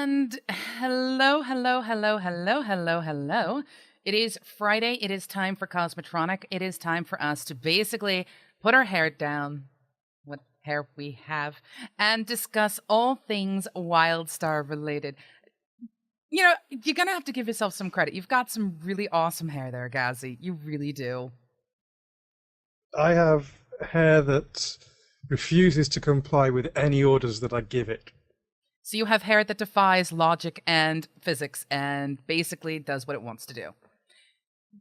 And hello, hello, hello, hello, hello, hello. It is Friday. It is time for Cosmotronic. It is time for us to basically put our hair down, what hair we have, and discuss all things WildStar related. You know, you're going to have to give yourself some credit. You've got some really awesome hair there, Gazi. You really do. I have hair that refuses to comply with any orders that I give it. So you have hair that defies logic and physics and basically does what it wants to do.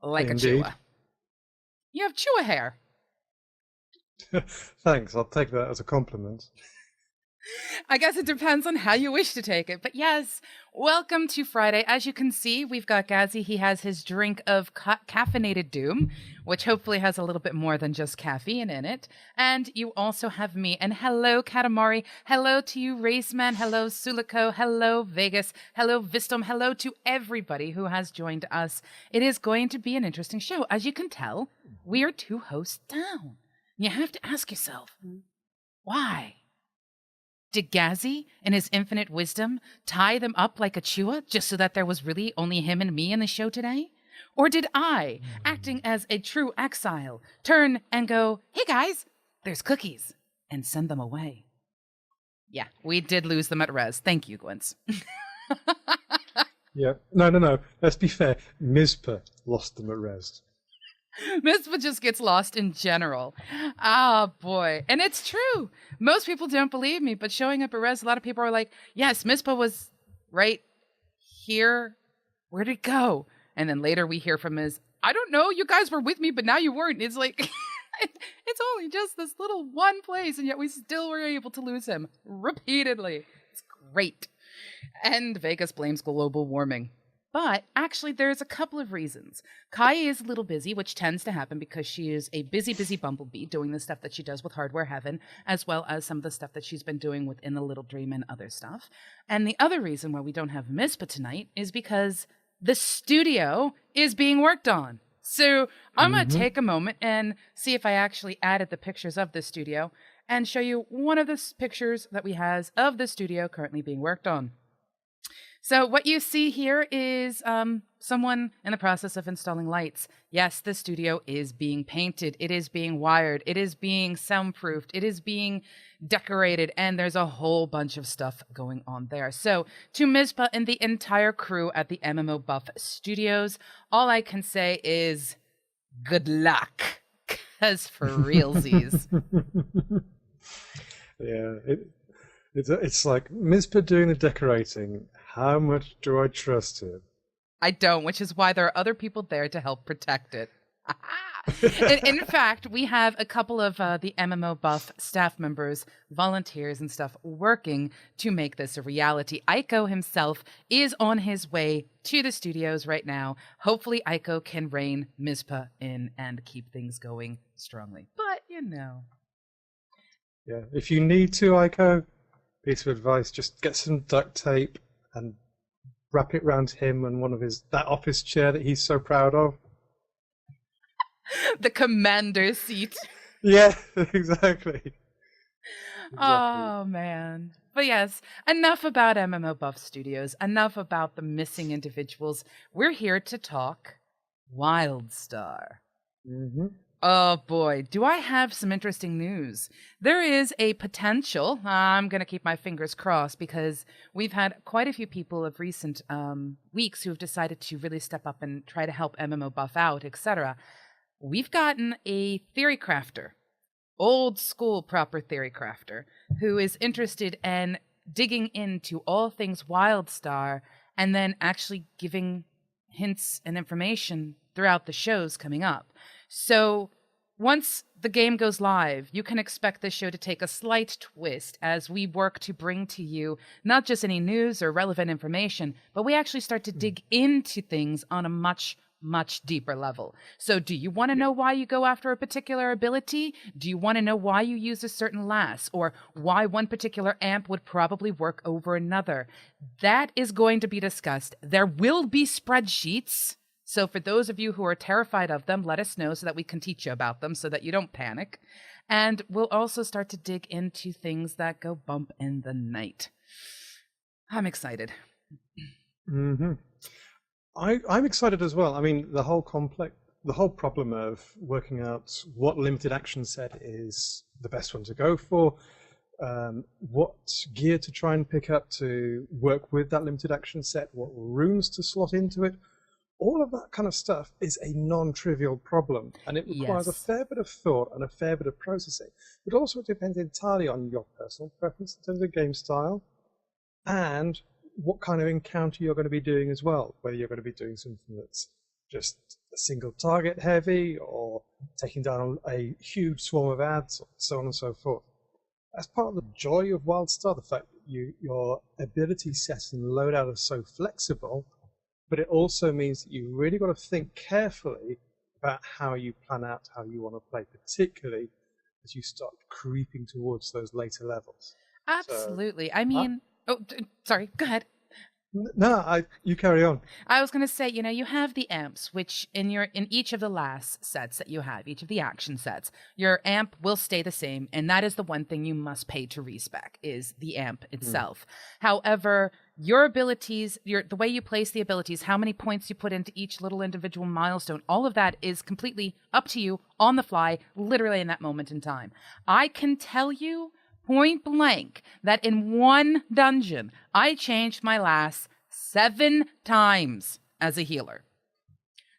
Like Indeed. a Chua. You have Chua hair. Thanks, I'll take that as a compliment. I guess it depends on how you wish to take it. But yes, welcome to Friday. As you can see, we've got Gazi. He has his drink of caffeinated doom, which hopefully has a little bit more than just caffeine in it. And you also have me. And hello, Katamari. Hello to you, Raceman. Hello, Suliko. Hello, Vegas. Hello, Vistom. Hello to everybody who has joined us. It is going to be an interesting show. As you can tell, we are 2 hosts down. You have to ask yourself, why? Did Gazi, in his infinite wisdom, tie them up like a Chua just so that there was really only him and me in the show today? Or did I, acting as a true exile, turn and go, hey guys, there's cookies, and send them away? Yeah, we did lose them at Res. Thank you, Gwynts. Yeah, no. Let's be fair. Mizpah lost them at Res. Mizpah just gets lost in general. Ah, boy. And it's true. Most people don't believe me, but showing up at Res, a lot of people are like, yes, Mizpah was right here. Where'd it go? And then later we hear from Miz, I don't know, you guys were with me, but now you weren't. It's like, it's only just this little one place, and yet we still were able to lose him repeatedly. It's great. And Vegas blames global warming. But actually, there's a couple of reasons. Kai is a little busy, which tends to happen because she is a busy bumblebee doing the stuff that she does with Hardware Heaven, as well as some of the stuff that she's been doing within the Little Dream and other stuff. And the other reason why we don't have Mizpah tonight is because the studio is being worked on. So I'm going to take a moment and see if I actually added the pictures of the studio and show you one of the pictures that we have of the studio currently being worked on. So what you see here is someone in the process of installing lights. Yes, the studio is being painted. It is being wired. It is being soundproofed. It is being decorated. And there's a whole bunch of stuff going on there. So to Mizpah and the entire crew at the MMOBuff Studios, all I can say is good luck. Because for realsies. Yeah, it's like Mizpah doing the decorating. How much do I trust him? I don't, which is why there are other people there to help protect it. in fact, we have a couple of the MMOBuff staff members, volunteers and stuff working to make this a reality. Aiko himself is on his way to the studios right now. Hopefully Aiko can rein Mizpah in and keep things going strongly. But, you know. Yeah, if you need to, Aiko, piece of advice, just get some duct tape and wrap it around him and that office chair that he's so proud of. The commander seat. Yeah, exactly. Oh, man. But yes, enough about MMOBuff Studios. Enough about the missing individuals. We're here to talk WildStar. Oh boy, do I have some interesting news. There is a potential, I'm going to keep my fingers crossed because we've had quite a few people of recent weeks who have decided to really step up and try to help MMOBuff out, etc. We've gotten a theory crafter, old school proper theory crafter, who is interested in digging into all things WildStar and then actually giving hints and information throughout the shows coming up. So once the game goes live, you can expect this show to take a slight twist as we work to bring to you not just any news or relevant information, but we actually start to dig into things on a much deeper level. So do you want to know why you go after a particular ability? Do you want to know why you use a certain lass or why one particular amp would probably work over another? That is going to be discussed. There will be spreadsheets. So for those of you who are terrified of them, let us know so that we can teach you about them so that you don't panic. And we'll also start to dig into things that go bump in the night. I'm excited. Hmm. I'm excited as well. I mean, the whole problem of working out what limited action set is the best one to go for, what gear to try and pick up to work with that limited action set, what runes to slot into it, all of that kind of stuff is a non-trivial problem, and it requires a Yes. fair bit of thought and a fair bit of processing. But also it depends entirely on your personal preference in terms of game style and what kind of encounter you're going to be doing as well, whether you're going to be doing something that's just a single target heavy or taking down a huge swarm of ads, so on and so forth. That's part of the joy of WildStar, the fact that your ability set and loadout are so flexible, but it also means that you really got to think carefully about how you plan out how you want to play, particularly as you start creeping towards those later levels. So, Absolutely. I uh, mean, oh, sorry, go ahead. no, you carry on. I was going to say, you have the amps, which in each of the last sets that you have, each of the action sets, your amp will stay the same, and that is the one thing you must pay to respec is the amp itself. However, your abilities, the way you place the abilities, how many points you put into each little individual milestone, all of that is completely up to you on the fly, literally in that moment in time. I can tell you point blank that in one dungeon, I changed my lass 7 times as a healer.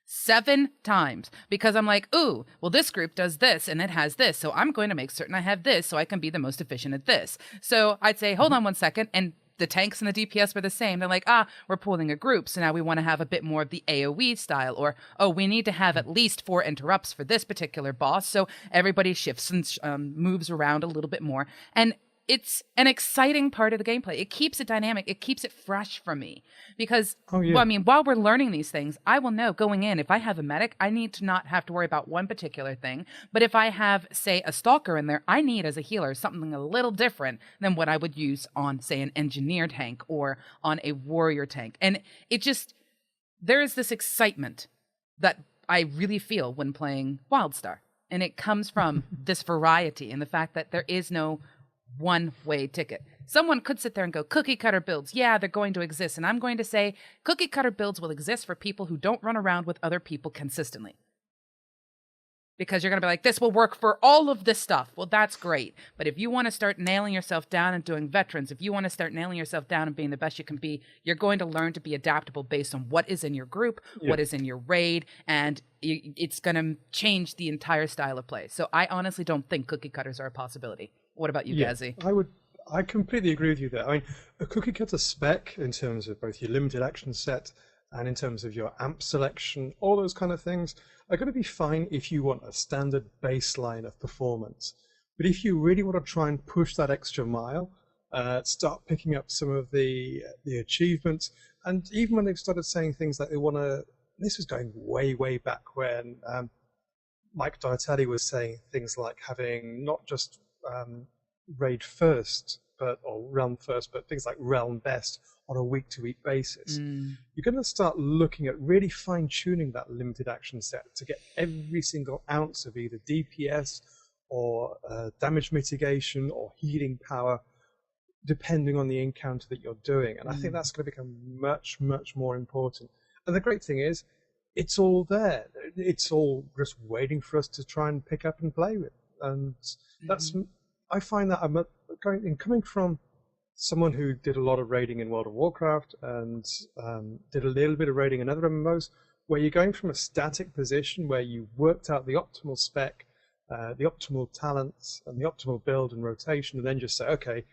7 times. Because I'm like, ooh, well, this group does this and it has this. So I'm going to make certain I have this so I can be the most efficient at this. So I'd say, hold on 1 second. And the tanks and the DPS were the same. They're like, we're pulling a group. So now we want to have a bit more of the AoE style. Or, we need to have at least 4 interrupts for this particular boss. So everybody shifts and moves around a little bit more. And it's an exciting part of the gameplay. It keeps it dynamic. It keeps it fresh for me because, well, I mean, while we're learning these things, I will know going in, if I have a medic, I need to not have to worry about one particular thing. But if I have, say, a stalker in there, I need as a healer something a little different than what I would use on, say, an engineer tank or on a warrior tank. And it just, there is this excitement that I really feel when playing WildStar. And it comes from this variety and the fact that there is no one-way ticket. Someone could sit there and go, cookie cutter builds, yeah, they're going to exist. And I'm going to say, cookie cutter builds will exist for people who don't run around with other people consistently. Because you're going to be like, this will work for all of this stuff. Well, that's great. But if you want to start nailing yourself down and doing veterans, if you want to start nailing yourself down and being the best you can be, you're going to learn to be adaptable based on what is in your group, what is in your raid, and it's going to change the entire style of play. So I honestly don't think cookie cutters are a possibility. What about you, Gazzy? I completely agree with you there. I mean, a cookie cutter spec in terms of both your limited action set and in terms of your amp selection, all those kind of things are going to be fine if you want a standard baseline of performance. But if you really want to try and push that extra mile, start picking up some of the achievements, and even when they've started saying things like they want to, this was going way, way back when Mike Donatelli was saying things like having not just raid first, or realm first, but things like realm best on a week-to-week basis. You're going to start looking at really fine-tuning that limited action set to get every single ounce of either DPS or damage mitigation or healing power, depending on the encounter that you're doing. And I think that's going to become much, much more important. And the great thing is, it's all there. It's all just waiting for us to try and pick up and play with. And that's, I find that I'm coming from someone who did a lot of raiding in World of Warcraft and did a little bit of raiding in other MMOs, where you're going from a static position where you worked out the optimal spec, the optimal talents, and the optimal build and rotation, and then just say, okay,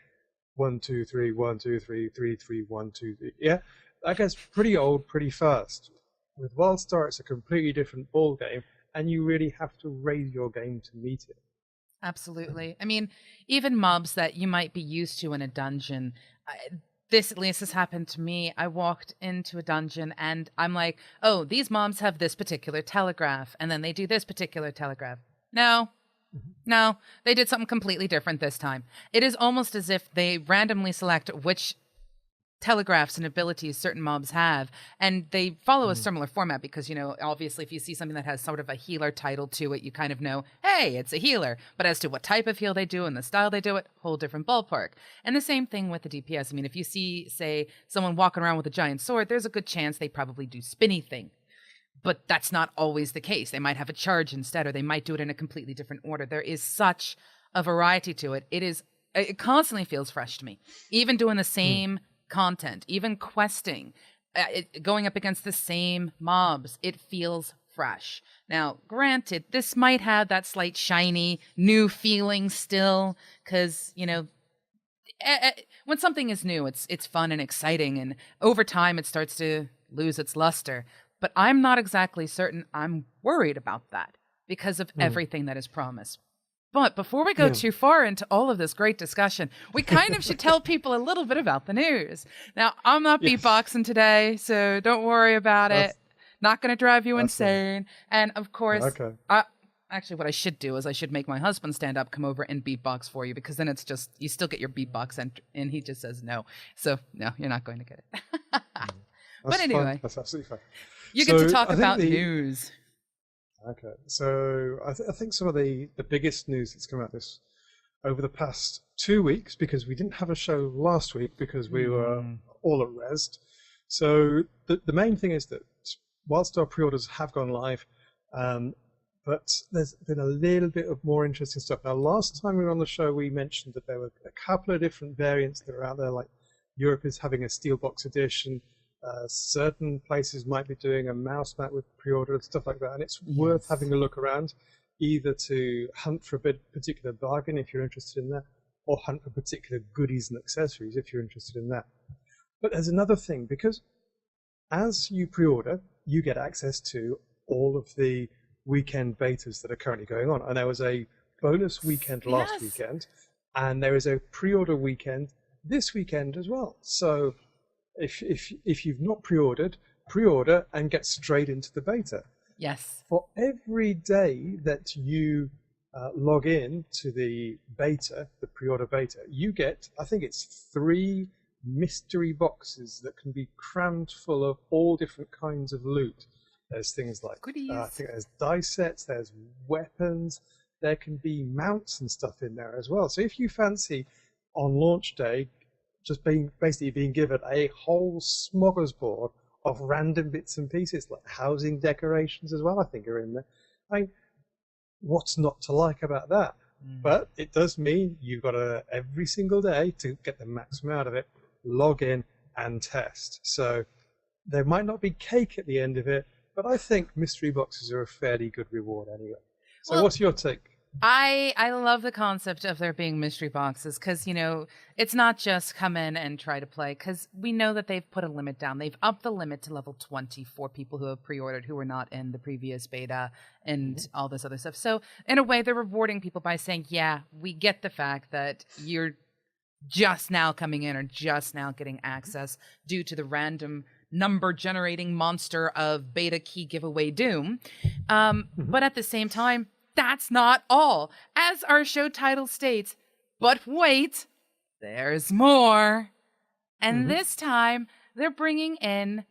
1, 2, 3, 1, 2, 3, 3, 3, 1, 2, 3. Yeah, that gets pretty old pretty fast. With WildStar, it's a completely different ball game, and you really have to raise your game to meet it. Absolutely. I mean, even mobs that you might be used to in a dungeon, this at least has happened to me. I walked into a dungeon and I'm like, oh, these mobs have this particular telegraph, and then they do this particular telegraph. No, they did something completely different this time. It is almost as if they randomly select which telegraphs and abilities certain mobs have, and they follow a similar format because, obviously if you see something that has sort of a healer title to it, you kind of know, hey, it's a healer. But as to what type of heal they do and the style they do it, whole different ballpark. And the same thing with the DPS. I mean, if you see, say, someone walking around with a giant sword, there's a good chance they probably do spinny thing. But that's not always the case. They might have a charge instead, or they might do it in a completely different order. There is such a variety to it. It constantly feels fresh to me. Even doing the same content, even questing, going up against the same mobs, it feels fresh. Now, granted, this might have that slight shiny new feeling still, because when something is new, it's fun and exciting, and over time it starts to lose its luster. But I'm not exactly certain I'm worried about that because of everything that is promised. But before we go too far into all of this great discussion, we kind of should tell people a little bit about the news. Now, I'm not beatboxing today, so don't worry about it. Not going to drive you insane. And of course, actually, what I should do is I should make my husband stand up, come over and beatbox for you, because then it's just, you still get your beatbox and he just says no. So no, you're not going to get it. But anyway, that's absolutely fine. You get to talk about news. Okay, so I think some of the biggest news that's come out over the past 2 weeks, because we didn't have a show last week because we were all at rest. So the main thing is that WildStar pre-orders have gone live, but there's been a little bit of more interesting stuff. Now, last time we were on the show, we mentioned that there were a couple of different variants that are out there, like Europe is having a Steelbox edition. Certain places might be doing a mouse mat with pre-order and stuff like that, and it's worth having a look around, either to hunt for a particular bargain if you're interested in that, or hunt for particular goodies and accessories if you're interested in that. But there's another thing, because as you pre-order, you get access to all of the weekend betas that are currently going on, and there was a bonus weekend last weekend, and there is a pre-order weekend this weekend as well. So if you've not pre-ordered, pre-order and get straight into the beta. Yes. For every day that you log in to the beta, the pre-order beta, you get, I think it's 3 mystery boxes that can be crammed full of all different kinds of loot. There's things like, I think there's dice sets, there's weapons, there can be mounts and stuff in there as well. So if you fancy on launch day just basically being given a whole smorgasbord of random bits and pieces, like housing decorations as well, I think are in there. I mean, what's not to like about that? But it does mean you've got to, every single day, to get the maximum out of it, log in and test. So there might not be cake at the end of it, but I think mystery boxes are a fairly good reward anyway. So what's your take? I love the concept of there being mystery boxes because, it's not just come in and try to play, because we know that they've put a limit down. They've upped the limit to level 20 for people who have pre-ordered who were not in the previous beta and all this other stuff. So in a way, they're rewarding people by saying, yeah, we get the fact that you're just now coming in or just now getting access due to the random number generating monster of beta key giveaway doom. But at the same time, that's not all. As our show title states, but wait, there's more. And this time, they're bringing in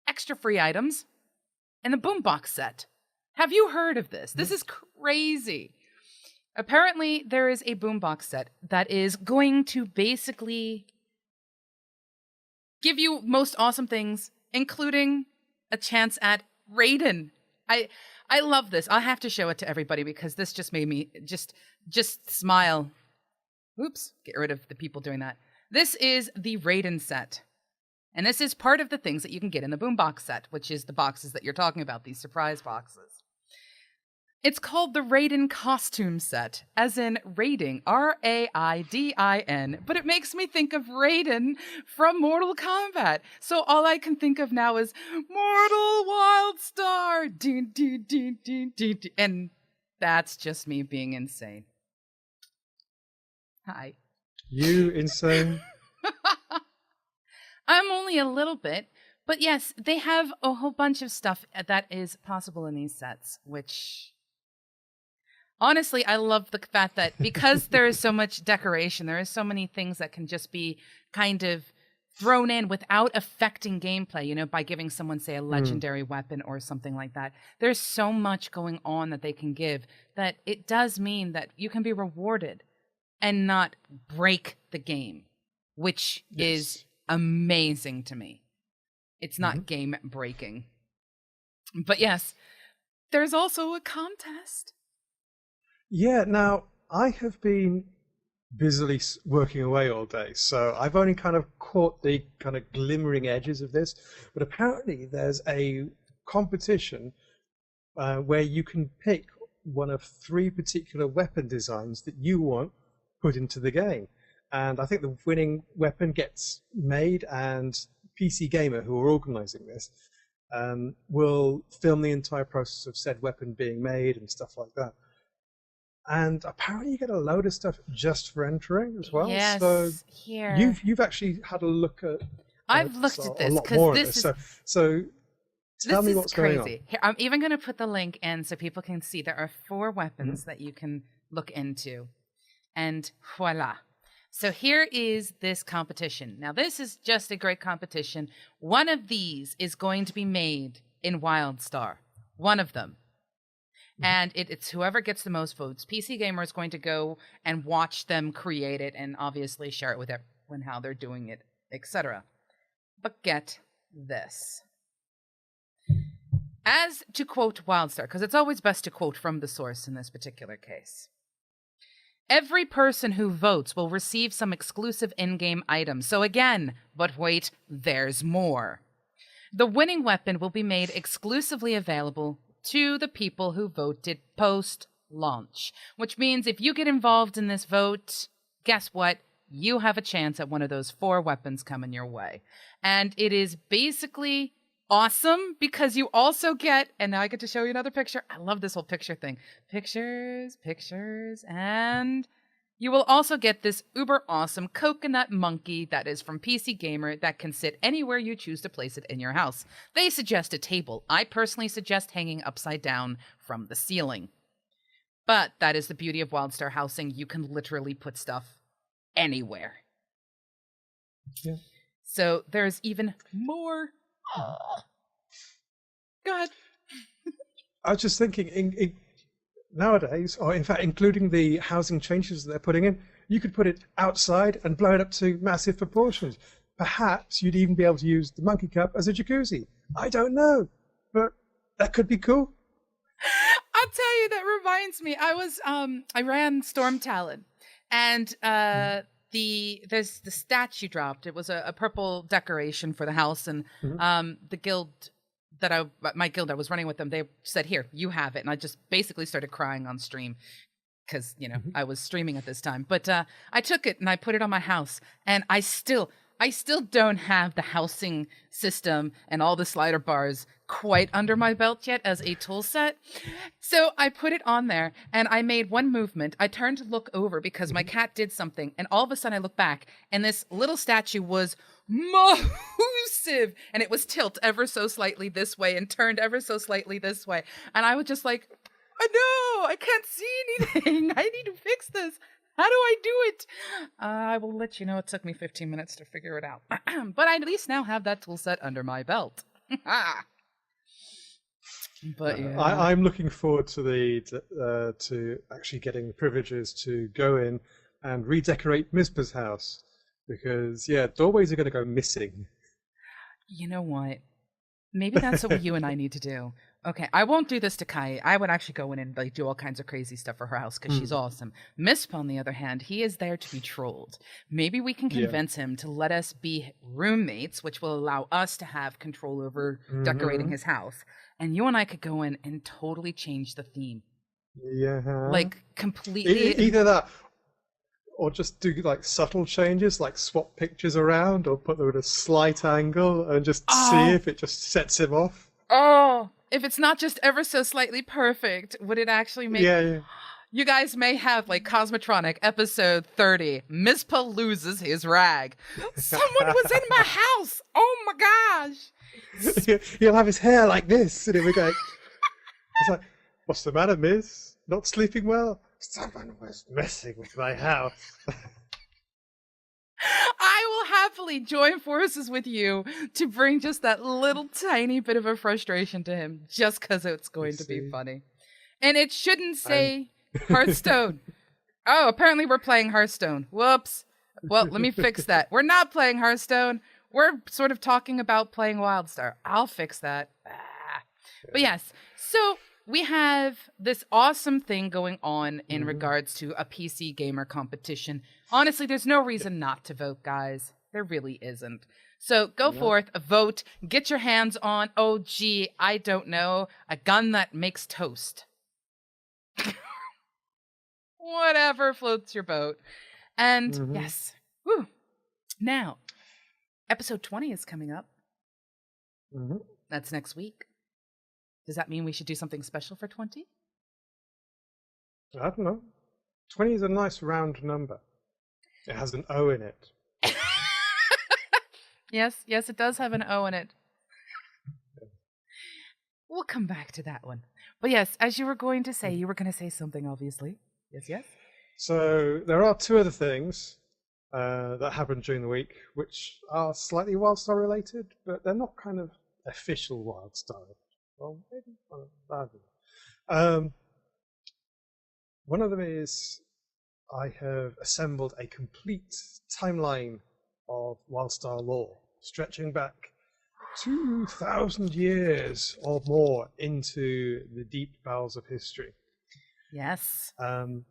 extra free items in the boombox set. Have you heard of this? This is crazy. Apparently, there is a boombox set that is going to basically give you most awesome things, including a chance at Raiden. I love this. I'll have to show it to everybody because this just made me just smile. Oops, get rid of the people doing that. This is the Raiden set. And this is part of the things that you can get in the boombox set, which is the boxes that you're talking about, these surprise boxes. It's called the Raiden costume set, as in raiding, R-A-I-D-I-N, but it makes me think of Raiden from Mortal Kombat. So all I can think of now is Mortal WildStar, ding, ding, ding, ding, ding, ding. And that's just me being insane. Hi. You insane? I'm only a little bit, but yes, they have a whole bunch of stuff that is possible in these sets, which... Honestly, I love the fact that because there is so much decoration, there is so many things that can just be kind of thrown in without affecting gameplay, by giving someone, say, a legendary weapon or something like that. There's so much going on that they can give that it does mean that you can be rewarded and not break the game, which is amazing to me. It's not game breaking. But yes, there's also a contest. Yeah, now I have been busily working away all day, so I've only kind of caught the kind of glimmering edges of this, but apparently there's a competition where you can pick one of 3 particular weapon designs that you want put into the game, and I think the winning weapon gets made, and PC Gamer, who are organizing this, will film the entire process of said weapon being made and stuff like that. And apparently you get a load of stuff just for entering as well. Yes, so here. You've actually had a look at I've looked at this because this is so tell me what's crazy. going on. Here, I'm even going to put the link in so people can see there are 4 weapons that you can look into. And voila. So here is this competition. Now this is just a great competition. One of these is going to be made in WildStar. One of them. And it's whoever gets the most votes. PC Gamer is going to go and watch them create it and obviously share it with everyone how they're doing it, etc. But get this. As to quote WildStar, because it's always best to quote from the source in this particular case. Every person who votes will receive some exclusive in-game items. So again, but wait, there's more. The winning weapon will be made exclusively available to the people who voted post-launch, which means if you get involved in this vote, guess what? You have a chance at one of those 4 weapons coming your way. And it is basically awesome because you also get, and now I get to show you another picture. I love this whole picture thing. Pictures, and you will also get this uber awesome coconut monkey that is from PC Gamer that can sit anywhere you choose to place it in your house. They suggest a table. I personally suggest hanging upside down from the ceiling. But that is the beauty of WildStar housing. You can literally put stuff anywhere. Yeah. So there's even more. Go ahead. I was just thinking, nowadays, or in fact, including the housing changes that they're putting in, you could put it outside and blow it up to massive proportions. Perhaps you'd even be able to use the monkey cup as a jacuzzi. I don't know, but that could be cool. I'll tell you, that reminds me. I ran Storm Talon, and there's the statue dropped. It was a purple decoration for the house, and the guild my guild I was running with them, they said, here, you have it. And I just basically started crying on stream because, I was streaming at this time. But I took it and I put it on my house, and I still don't have the housing system and all the slider bars quite under my belt yet as a tool set. So I put it on there and I made one movement. I turned to look over because my cat did something. And all of a sudden I look back and this little statue was massive. And it was tilt ever so slightly this way and turned ever so slightly this way. And I was just like, oh, no, I can't see anything. I need to fix this. How do I do it? I will let you know. It took me 15 minutes to figure it out. But I at least now have that tool set under my belt. But yeah. I'm looking forward to to actually getting the privileges to go in and redecorate Mizpa's house. Because, doorways are going to go missing. You know what? Maybe that's what you and I need to do. Okay, I won't do this to Kai. I would actually go in and do all kinds of crazy stuff for her house because she's awesome. Mizpa, on the other hand, he is there to be trolled. Maybe we can convince him to let us be roommates, which will allow us to have control over decorating his house. And you and I could go in and totally change the theme. Yeah. Like, completely. Either that, or just do like subtle changes, like swap pictures around or put them at a slight angle and just see if it just sets him off. Oh, if it's not just ever so slightly perfect, would it actually make... Yeah. You guys may have, like, Cosmotronic, episode 30. Mizpa loses his rag. Someone was in my house! Oh my gosh! He'll have his hair like this, and he'll be going... He's like, what's the matter, Miz? Not sleeping well? Someone was messing with my house. I will happily join forces with you to bring just that little tiny bit of a frustration to him just because it's going to be funny. And it shouldn't say Hearthstone. Oh, apparently we're playing Hearthstone. Whoops. Well, let me fix that. We're not playing Hearthstone. We're sort of talking about playing WildStar. I'll fix that. But yes, so we have this awesome thing going on in regards to a PC gamer competition. Honestly, there's no reason not to vote, guys. There really isn't. So go forth, vote, get your hands on, oh, gee, I don't know, a gun that makes toast. Whatever floats your boat. And yes, woo. Now, episode 20 is coming up. That's next week. Does that mean we should do something special for 20? I don't know. 20 is a nice round number. It has an O in it. Yes, it does have an O in it. We'll come back to that one. But yes, as you were going to say, you were going to say something, obviously. Yes? So there are two other things that happened during the week, which are slightly WildStar related, but they're not kind of official WildStar. Well, maybe one of them is I have assembled a complete timeline of WildStar lore, stretching back 2,000 years or more into the deep bowels of history. Yes. And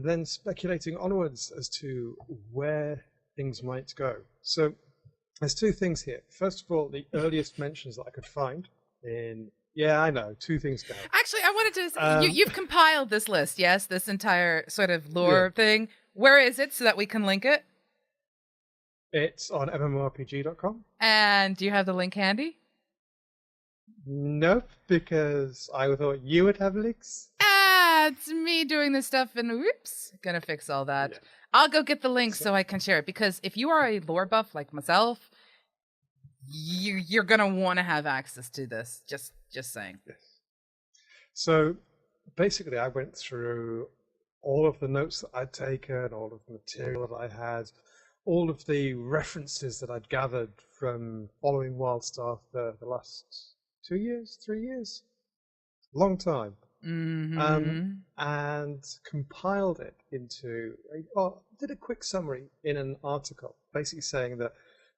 then speculating onwards as to where things might go. So there's two things here. First of all, the earliest mentions that I could find in... Yeah, I know, two things down. Actually, I wanted to say, you've compiled this list, yes? This entire sort of lore thing. Where is it so that we can link it? It's on MMORPG.com. And do you have the link handy? Nope, because I thought you would have links. It's me doing this stuff and whoops, gonna fix all that. Yeah. I'll go get the link so I can share it, because if you are a lore buff like myself, you're gonna want to have access to this. Just saying. Yes. So basically, I went through all of the notes that I'd taken, all of the material that I had, all of the references that I'd gathered from following WildStar for the last 2 years, 3 years, long time. And compiled it into, did a quick summary in an article, basically saying that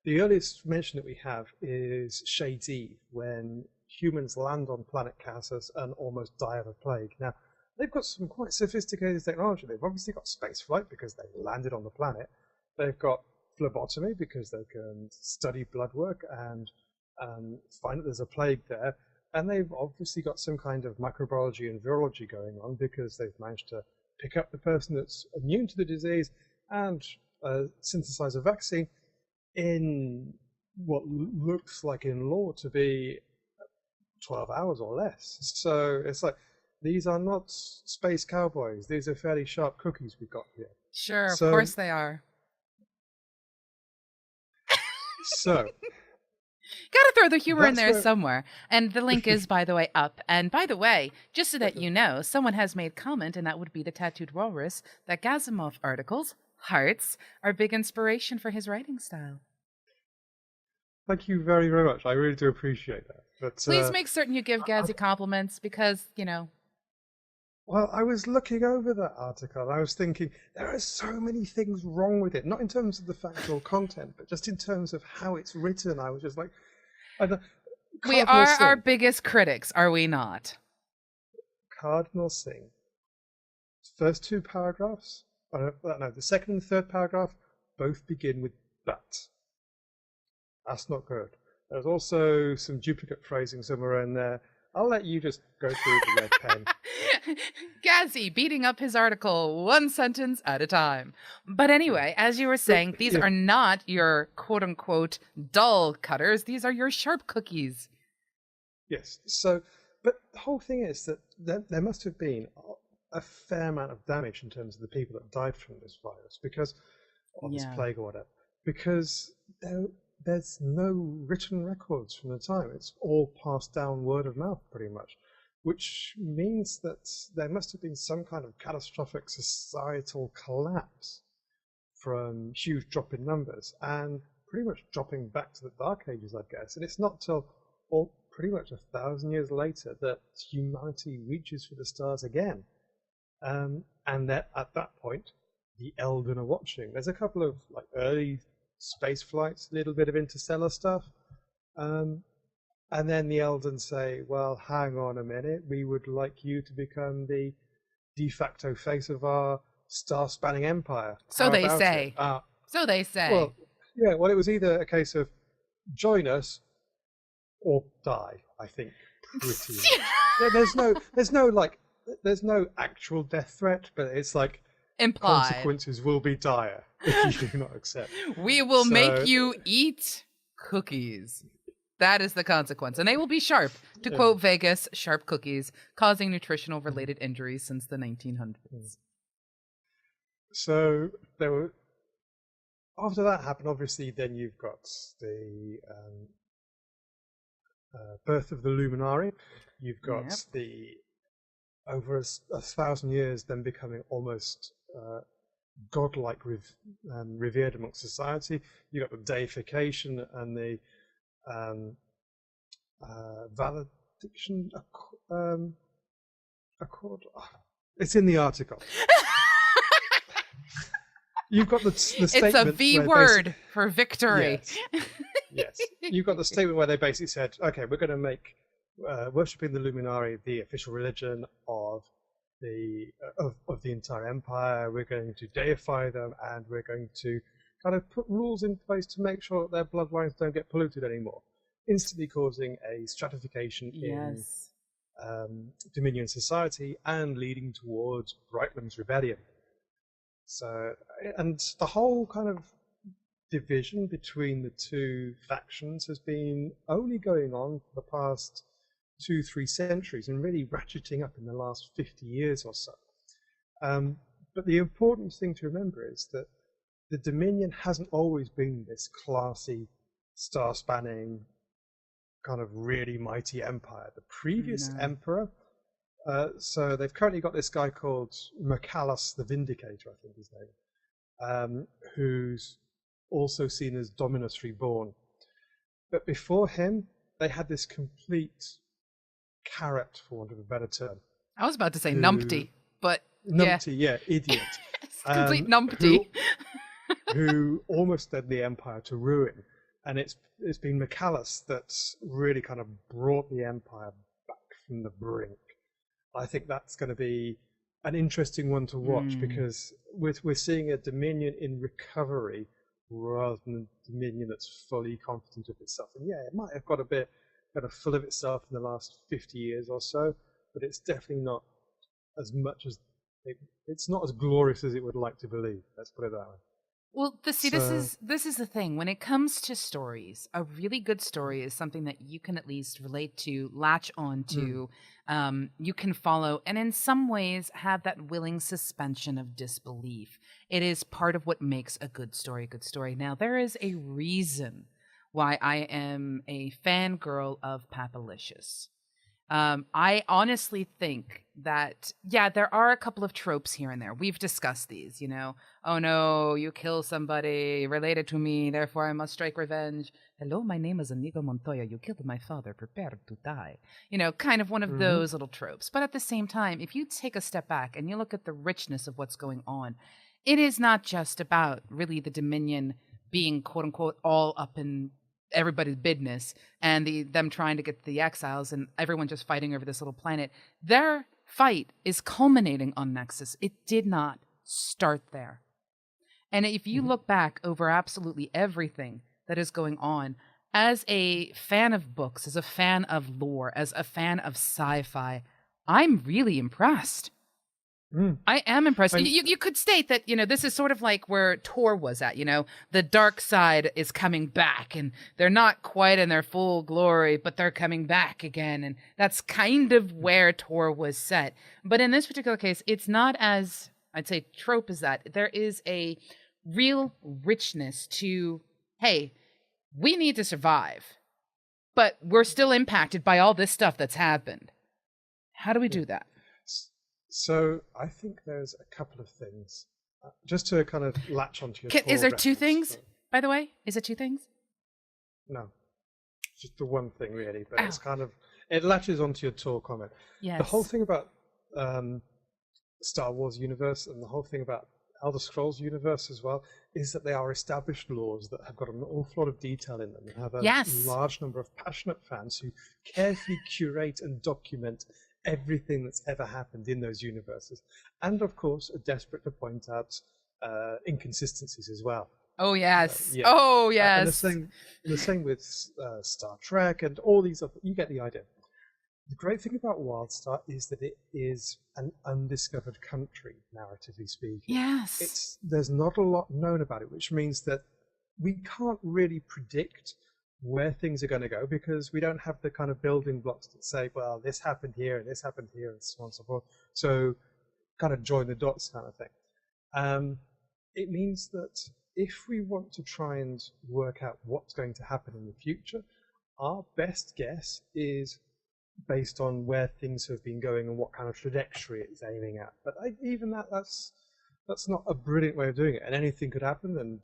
the earliest mention that we have is Shade's Eve, when humans land on planet Cassus and almost die of a plague. Now, they've got some quite sophisticated technology. They've obviously got space flight because they landed on the planet. They've got phlebotomy because they can study blood work and find that there's a plague there. And they've obviously got some kind of microbiology and virology going on because they've managed to pick up the person that's immune to the disease and synthesize a vaccine in what looks like in lore to be 12 hours or less. So it's like, these are not space cowboys. These are fairly sharp cookies we've got here. Sure, of course they are. So... Gotta throw the humor in there somewhere. And the link is, by the way, up. And by the way, just so that you know, someone has made comment, and that would be the Tattooed Walrus, that Gazimoff articles, hearts, are big inspiration for his writing style. Thank you very, very much. I really do appreciate that. But, please make certain you give Gazzy compliments because, you know. Well, I was looking over that article and I was thinking, there are so many things wrong with it. Not in terms of the factual content, but just in terms of how it's written. I was just like... We are our biggest critics, are we not? Cardinal Singh. First two paragraphs, the second and third paragraph, both begin with but. That's not good. There's also some duplicate phrasing somewhere in there. I'll let you just go through the red pen. Gazzy beating up his article one sentence at a time. But anyway, as you were saying, these are not your quote-unquote dull cutters. These are your sharp cookies. Yes. So, but the whole thing is that there must have been a fair amount of damage in terms of the people that died from this virus, because, or this plague or whatever, because there's no written records from the time. It's all passed down word of mouth pretty much, which means that there must have been some kind of catastrophic societal collapse from huge drop in numbers and pretty much dropping back to the Dark Ages, I guess. And it's not till pretty much 1,000 years later that humanity reaches for the stars again. And that at that point, the Elden are watching. There's a couple of like early space flights, a little bit of interstellar stuff. And then the Elden say, well, hang on a minute, we would like you to become the de facto face of our star-spanning empire. So they say. So they say. Well, yeah, well, it was either a case of join us or die, I think, pretty much. There's no actual death threat, but it's like implied. Consequences will be dire if you do not accept. We will make you eat cookies. That is the consequence. And they will be sharp. To quote Vegas, sharp cookies, causing nutritional related injuries since the 1900s. So there were, after that happened, obviously, then you've got the birth of the Luminari. You've got the, over 1,000 years, then becoming almost godlike, revered amongst society. You've got the deification and the valediction accord. It's in the article. You've got the statement. It's a V word for victory. Yes. You've got the statement where they basically said, okay, we're going to make worshipping the Luminari the official religion of the entire empire. We're going to deify them, and we're going to kind of put rules in place to make sure that their bloodlines don't get polluted anymore, instantly causing a stratification in Dominion society and leading towards Brightman's rebellion. So, and the whole kind of division between the two factions has been only going on for the past 2-3 centuries and really ratcheting up in the last 50 years or so. But the important thing to remember is that the Dominion hasn't always been this classy, star-spanning, kind of really mighty empire. The previous emperor, so they've currently got this guy called Macallus the Vindicator, I think his name, who's also seen as Dominus Reborn. But before him, they had this complete carrot, for want of a better term. I was about to say numpty, but numpty, idiot. Complete numpty. Who almost led the empire to ruin. And it's been Macallus that's really kind of brought the empire back from the brink. I think that's going to be an interesting one to watch because we're seeing a Dominion in recovery rather than a Dominion that's fully confident of itself. And it might have got a bit kind of full of itself in the last 50 years or so, but it's definitely not as much as it's not as glorious as it would like to believe. Let's put it that way. Well, this is the thing. When it comes to stories, a really good story is something that you can at least relate to, latch on to, you can follow, and in some ways have that willing suspension of disbelief. It is part of what makes a good story a good story. Now, there is a reason why I am a fangirl of Papalicious. I honestly think that, there are a couple of tropes here and there. We've discussed these, Oh no, you kill somebody related to me, therefore I must strike revenge. Hello, my name is Inigo Montoya. You killed my father. Prepare to die. Kind of one of those little tropes. But at the same time, if you take a step back and you look at the richness of what's going on, it is not just about really the Dominion being, quote unquote, all up in everybody's business and them trying to get the exiles and everyone just fighting over this little planet. Their fight is culminating on Nexus. It did not start there. And if you look back over absolutely everything that is going on, as a fan of books, as a fan of lore, as a fan of sci-fi, I'm really impressed. I am impressed. You could state that, this is sort of like where Tor was at, the dark side is coming back and they're not quite in their full glory, but they're coming back again. And that's kind of where Tor was set. But in this particular case, it's not as, I'd say, trope as that. There is a real richness to, hey, we need to survive, but we're still impacted by all this stuff that's happened. How do we do that? So I think there's a couple of things Just to kind of latch onto your Is there core two reference, things, by the way? Is it two things? no, just the one thing really, but Ow. it's kind of, it latches onto your Tor comment. Yes. The whole thing about Star Wars universe and the whole thing about Elder Scrolls universe as well is that they are established lores that have got an awful lot of detail in them and have a Yes. large number of passionate fans who carefully curate and document everything that's ever happened in those universes, and of course are desperate to point out inconsistencies as well. Oh yes. Yeah. Oh And yes. the same with Star Trek and all these other, you get the idea. The great thing about WildStar is that it is an undiscovered country, narratively speaking. Yes. There's not a lot known about it, which means that we can't really predict where things are going to go because we don't have the kind of building blocks that say, well, this happened here and this happened here and so on and so forth. So kind of join the dots kind of thing. It means that if we want to try and work out what's going to happen in the future, our best guess is based on where things have been going and what kind of trajectory it's aiming at. But even that's not a brilliant way of doing it. And anything could happen, and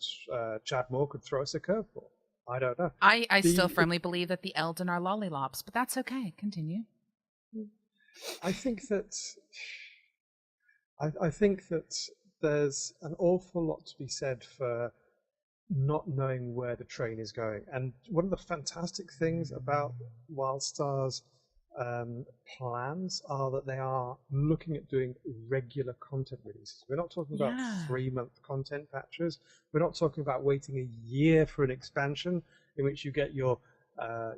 Chad Moore could throw us a curveball. I don't know. I still firmly believe that the Elden are lollilops, but that's okay. Continue. I think that there's an awful lot to be said for not knowing where the train is going. And one of the fantastic things about WildStar's plans are that they are looking at doing regular content releases. We're not talking about 3-month content patches. We're not talking about waiting a year for an expansion in which you get your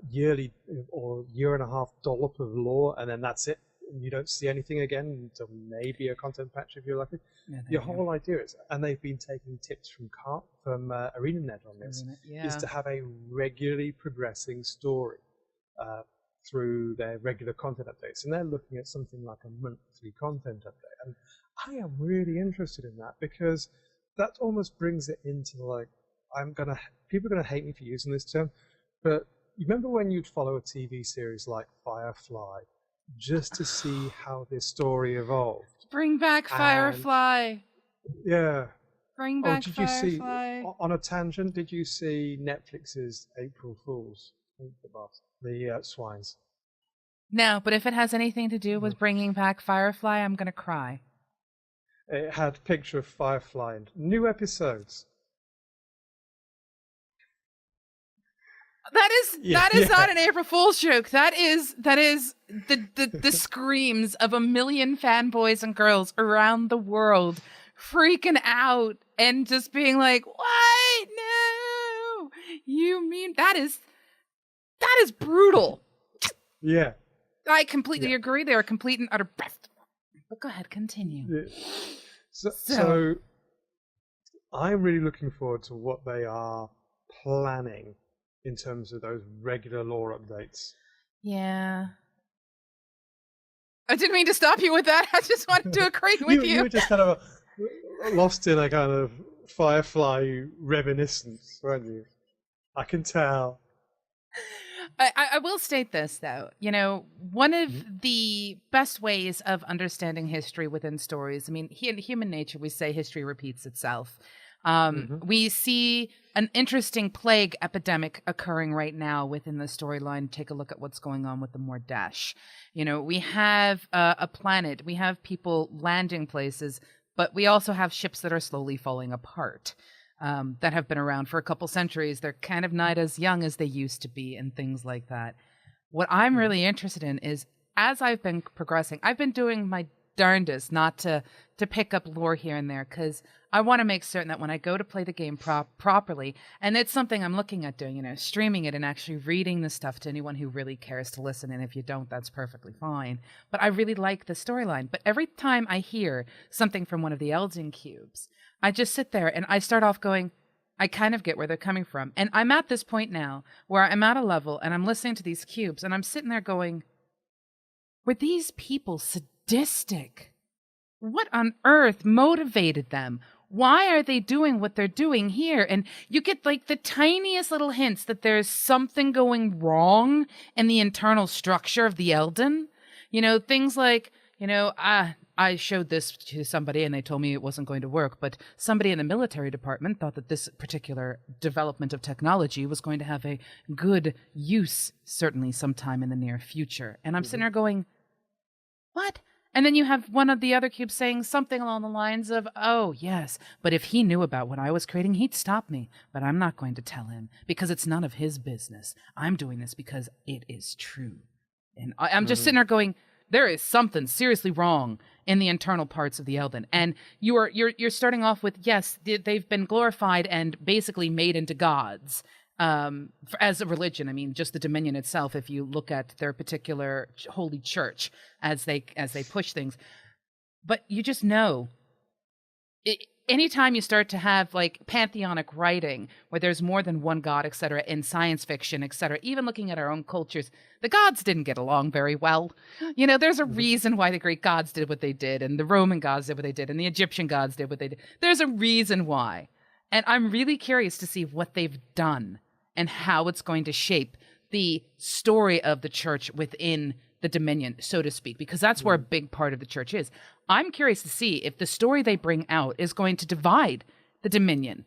yearly or year-and-a-half dollop of lore and then that's it. You don't see anything again until maybe a content patch if you're lucky. Yeah, your whole idea is, and they've been taking tips from ArenaNet on this, is to have a regularly progressing story through their regular content updates. And they're looking at something like a monthly content update. And I am really interested in that because that almost brings it into like, people are going to hate me for using this term, but you remember when you'd follow a TV series like Firefly just to see how this story evolved? Bring back Firefly. Yeah. Bring back did Firefly. You see, on a tangent, did you see Netflix's April Fools? The swines. No, but if it has anything to do with bringing back Firefly, I'm going to cry. It had a picture of Firefly and new episodes. That is not an April Fool's joke. That is the screams of a million fanboys and girls around the world freaking out and just being like, "What? No! You mean that is brutal." Yeah. I completely agree. They are complete and utter best. But go ahead, continue. Yeah. So I'm really looking forward to what they are planning in terms of those regular lore updates. Yeah. I didn't mean to stop you with that. I just wanted to agree with you. You were just kind of lost in a kind of Firefly reminiscence, weren't you? I can tell. I will state this, though. You know, one of the best ways of understanding history within stories, I mean, in human nature, we say history repeats itself. We see an interesting plague epidemic occurring right now within the storyline. Take a look at what's going on with the Mordesh. You know, we have a planet, we have people landing places, but we also have ships that are slowly falling apart. That have been around for a couple centuries. They're kind of not as young as they used to be and things like that. What I'm really interested in is, as I've been progressing, I've been doing my darndest not to pick up lore here and there because I want to make certain that when I go to play the game properly, and it's something I'm looking at doing, you know, streaming it and actually reading the stuff to anyone who really cares to listen. And if you don't, that's perfectly fine. But I really like the storyline. But every time I hear something from one of the Elden cubes, I just sit there and I start off going, I kind of get where they're coming from. And I'm at this point now where I'm at a level and I'm listening to these cubes and I'm sitting there going, were these people sadistic? What on earth motivated them? Why are they doing what they're doing here? And you get like the tiniest little hints that there's something going wrong in the internal structure of the Elden. You know, things like, you know, I showed this to somebody and they told me it wasn't going to work, but somebody in the military department thought that this particular development of technology was going to have a good use, certainly sometime in the near future. And I'm sitting there going, what? And then you have one of the other cubes saying something along the lines of, oh, yes, but if he knew about what I was creating, he'd stop me. But I'm not going to tell him because it's none of his business. I'm doing this because it is true. And I'm just sitting there going, there is something seriously wrong in the internal parts of the Elden. And you're starting off with, yes, they've been glorified and basically made into gods as a religion. I mean, just the Dominion itself, if you look at their particular holy church as they push things. But you just know, anytime you start to have like pantheonic writing where there's more than one god, et cetera, in science fiction, et cetera, even looking at our own cultures, the gods didn't get along very well. You know, there's a reason why the Greek gods did what they did, and the Roman gods did what they did, and the Egyptian gods did what they did. There's a reason why. And I'm really curious to see what they've done and how it's going to shape the story of the church within the Dominion, so to speak, because that's where a big part of the church is. I'm curious to see if the story they bring out is going to divide the Dominion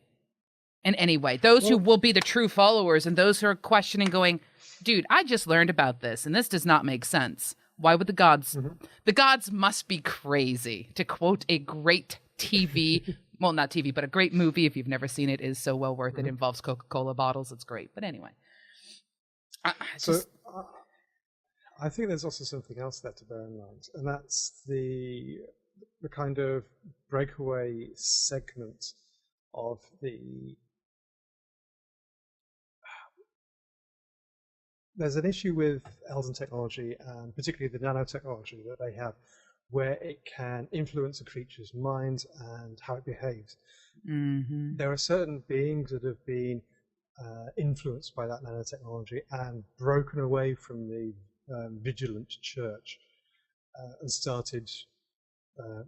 in any way. Those who will be the true followers and those who are questioning, going, dude, I just learned about this and this does not make sense. Why would the gods? The gods must be crazy, to quote a great TV, well, not TV, but a great movie. If you've never seen it, is so well worth it. It involves Coca-Cola bottles. It's great. But anyway. I think there's also something else there to bear in mind, and that's the kind of breakaway segment of the. There's an issue with Elden technology, and particularly the nanotechnology that they have, where it can influence a creature's mind and how it behaves. There are certain beings that have been influenced by that nanotechnology and broken away from the vigilant church and started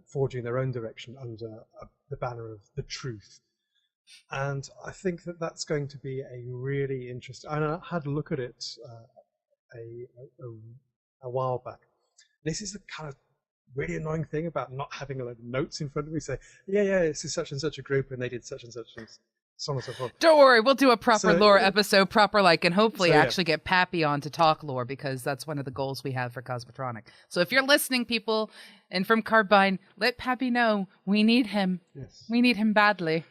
forging their own direction under the banner of the truth. And I think that that's going to be a really interesting. And I had a look at it a while back. This is the kind of really annoying thing about not having a load of notes in front of me. Say, yeah, this is such and such a group, and they did such and such, and so on and so forth. Don't worry, we'll do a proper lore episode, and hopefully actually get Pappy on to talk lore, because that's one of the goals we have for Cosmotronic. So if you're listening, people, and from Carbine, let Pappy know we need him. Yes, we need him badly.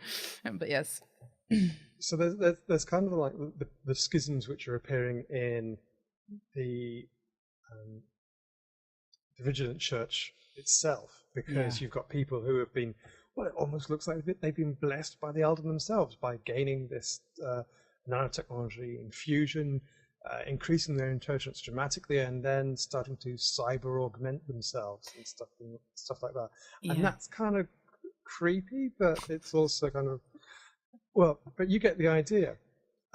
But yes. So there's kind of like the schisms which are appearing in the Vigilant Church itself, because you've got people who have been, well, it almost looks like they've been blessed by the Elden themselves by gaining this nanotechnology infusion, increasing their intelligence dramatically, and then starting to cyber augment themselves and stuff like that. And that's kind of creepy, but it's also kind of, well, but you get the idea.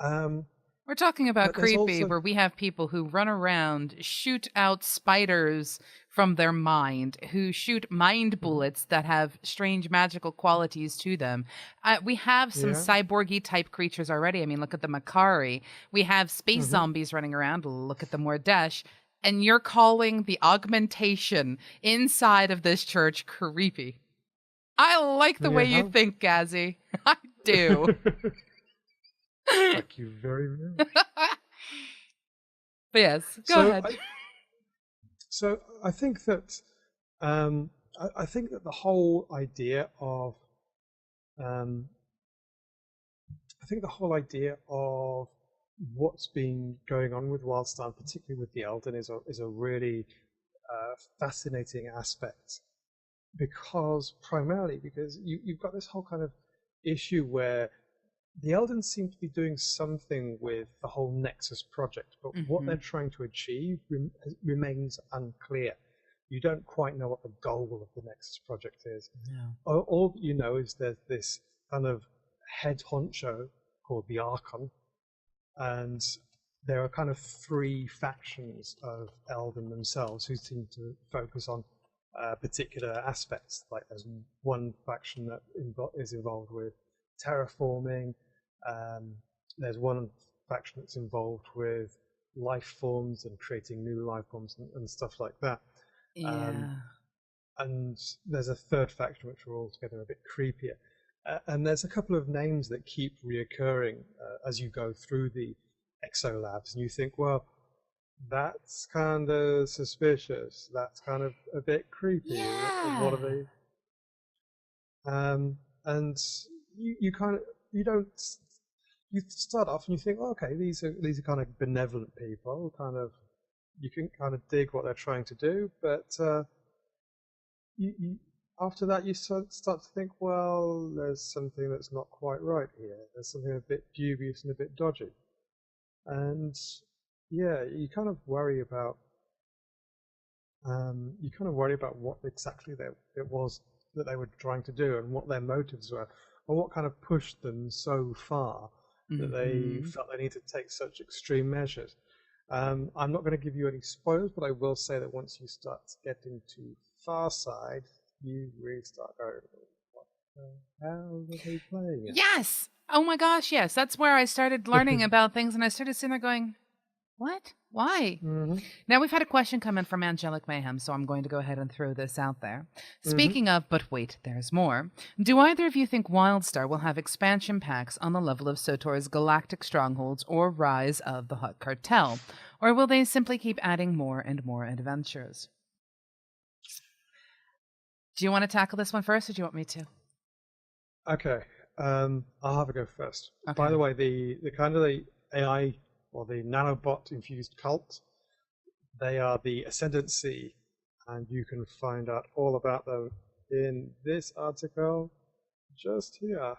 We're talking about creepy, where we have people who run around, shoot out spiders from their mind, who shoot mind bullets that have strange magical qualities to them. We have some cyborgy type creatures already. I mean, look at the Makari. We have space zombies running around. Look at the Mordesh. And you're calling the augmentation inside of this church creepy. I like the way you think, Gazzy. I do. Thank you very much. But yes, go ahead. I think that I think that the whole idea of what's been going on with WildStar, particularly with the Elden, is a really fascinating aspect, primarily because you've got this whole kind of issue where the Elden seem to be doing something with the whole Nexus project, but what they're trying to achieve remains unclear. You don't quite know what the goal of the Nexus project is. Yeah. All you know is there's this kind of head honcho called the Archon, and there are kind of three factions of Elden themselves who seem to focus on particular aspects. Like there's one faction that is involved with terraforming. There's one faction that's involved with life forms and creating new life forms and stuff like that. and there's a third faction which are altogether a bit creepier. And there's a couple of names that keep reoccurring as you go through the Exo Labs, and you think, well, that's kind of suspicious. That's kind of a bit creepy. Yeah. What are they? And you kind of you don't you start off and you think, oh, okay, these are kind of benevolent people. Kind of you can kind of dig what they're trying to do, but you after that you start to think, well, there's something that's not quite right here. There's something a bit dubious and a bit dodgy, and yeah, you kind of worry about what exactly it was that they were trying to do and what their motives were, or what kind of pushed them so far that they felt they needed to take such extreme measures. I'm not going to give you any spoilers, but I will say that once you start getting to Far Side, you really start going, what the hell are they playing at? Yes. Oh my gosh, yes. That's where I started learning about things, and I started sitting there going, what? Why? Mm-hmm. Now, we've had a question come in from Angelic Mayhem, so I'm going to go ahead and throw this out there. Mm-hmm. Speaking of, but wait, there's more. Do either of you think WildStar will have expansion packs on the level of SOTOR's Galactic Strongholds or Rise of the Hutt Cartel? Or will they simply keep adding more and more adventures? Do you want to tackle this one first, or do you want me to? Okay, I'll have a go first. Okay. By the way, the kind of the AI or the nanobot infused cult, they are the Ascendancy, and you can find out all about them in this article just here. I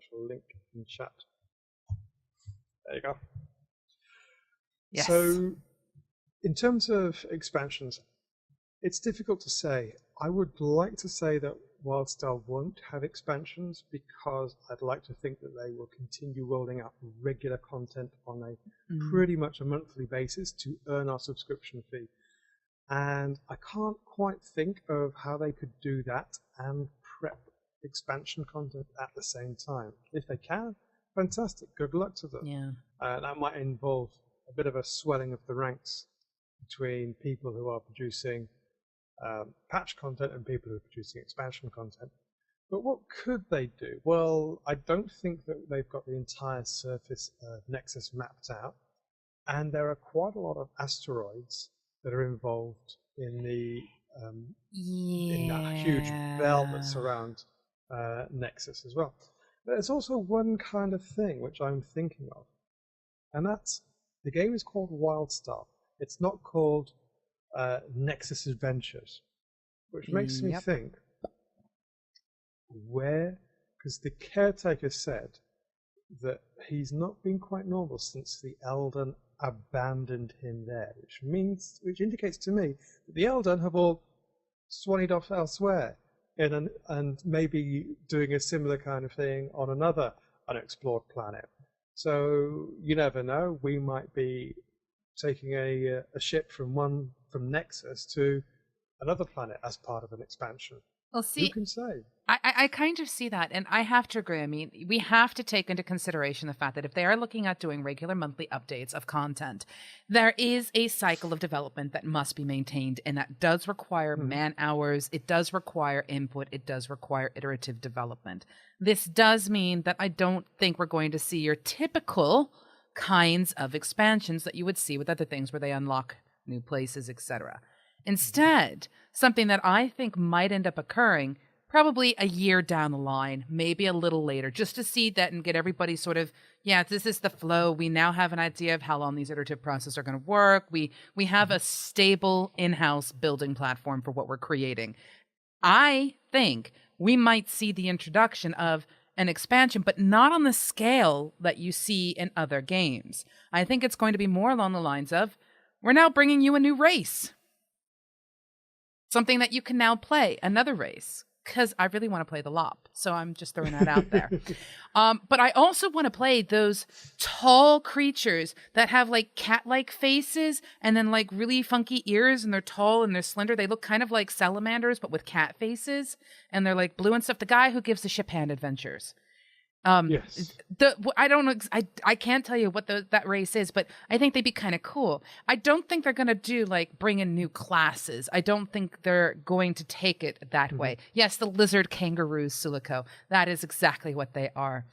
shall link in chat. There you go. Yes. So, in terms of expansions, it's difficult to say. I would like to say that WildStar won't have expansions because I'd like to think that they will continue rolling out regular content on a pretty much a monthly basis to earn our subscription fee. And I can't quite think of how they could do that and prep expansion content at the same time. If they can, fantastic. Good luck to them. Yeah. That might involve a bit of a swelling of the ranks between people who are producing patch content and people who are producing expansion content. But what could they do? Well, I don't think that they've got the entire surface of Nexus mapped out, and there are quite a lot of asteroids that are involved in the in that huge belt that surrounds Nexus as well. There's also one kind of thing which I'm thinking of, and that's the game is called WildStar. It's not called Nexus Adventures, which makes me think, where, because the caretaker said that he's not been quite normal since the Elden abandoned him there, which indicates to me that the Elden have all swannied off elsewhere and maybe doing a similar kind of thing on another unexplored planet. So you never know, we might be taking a ship from Nexus to another planet as part of an expansion. Well, see, who can say? I kind of see that, and I have to agree. I mean, we have to take into consideration the fact that if they are looking at doing regular monthly updates of content, there is a cycle of development that must be maintained, and that does require man hours, it does require input, it does require iterative development. This does mean that I don't think we're going to see your typical kinds of expansions that you would see with other things where they unlock new places, etc. Instead, something that I think might end up occurring probably a year down the line, maybe a little later, just to see that and get everybody sort of, yeah, this is the flow. We now have an idea of how long these iterative processes are going to work. We have a stable in-house building platform for what we're creating. I think we might see the introduction of an expansion, but not on the scale that you see in other games. I think it's going to be more along the lines of, we're now bringing you a new race. Something that you can now play, another race, because I really want to play the Lop. So I'm just throwing that out there. But I also want to play those tall creatures that have like cat-like faces and then like really funky ears, and they're tall and they're slender. They look kind of like salamanders, but with cat faces, and they're like blue and stuff. The guy who gives the Ship Hand Adventures. Yes. I don't know. I can't tell you what that race is, but I think they'd be kind of cool. I don't think they're gonna do like bring in new classes. I don't think they're going to take it that way. Yes, the lizard kangaroos, Silico. That is exactly what they are.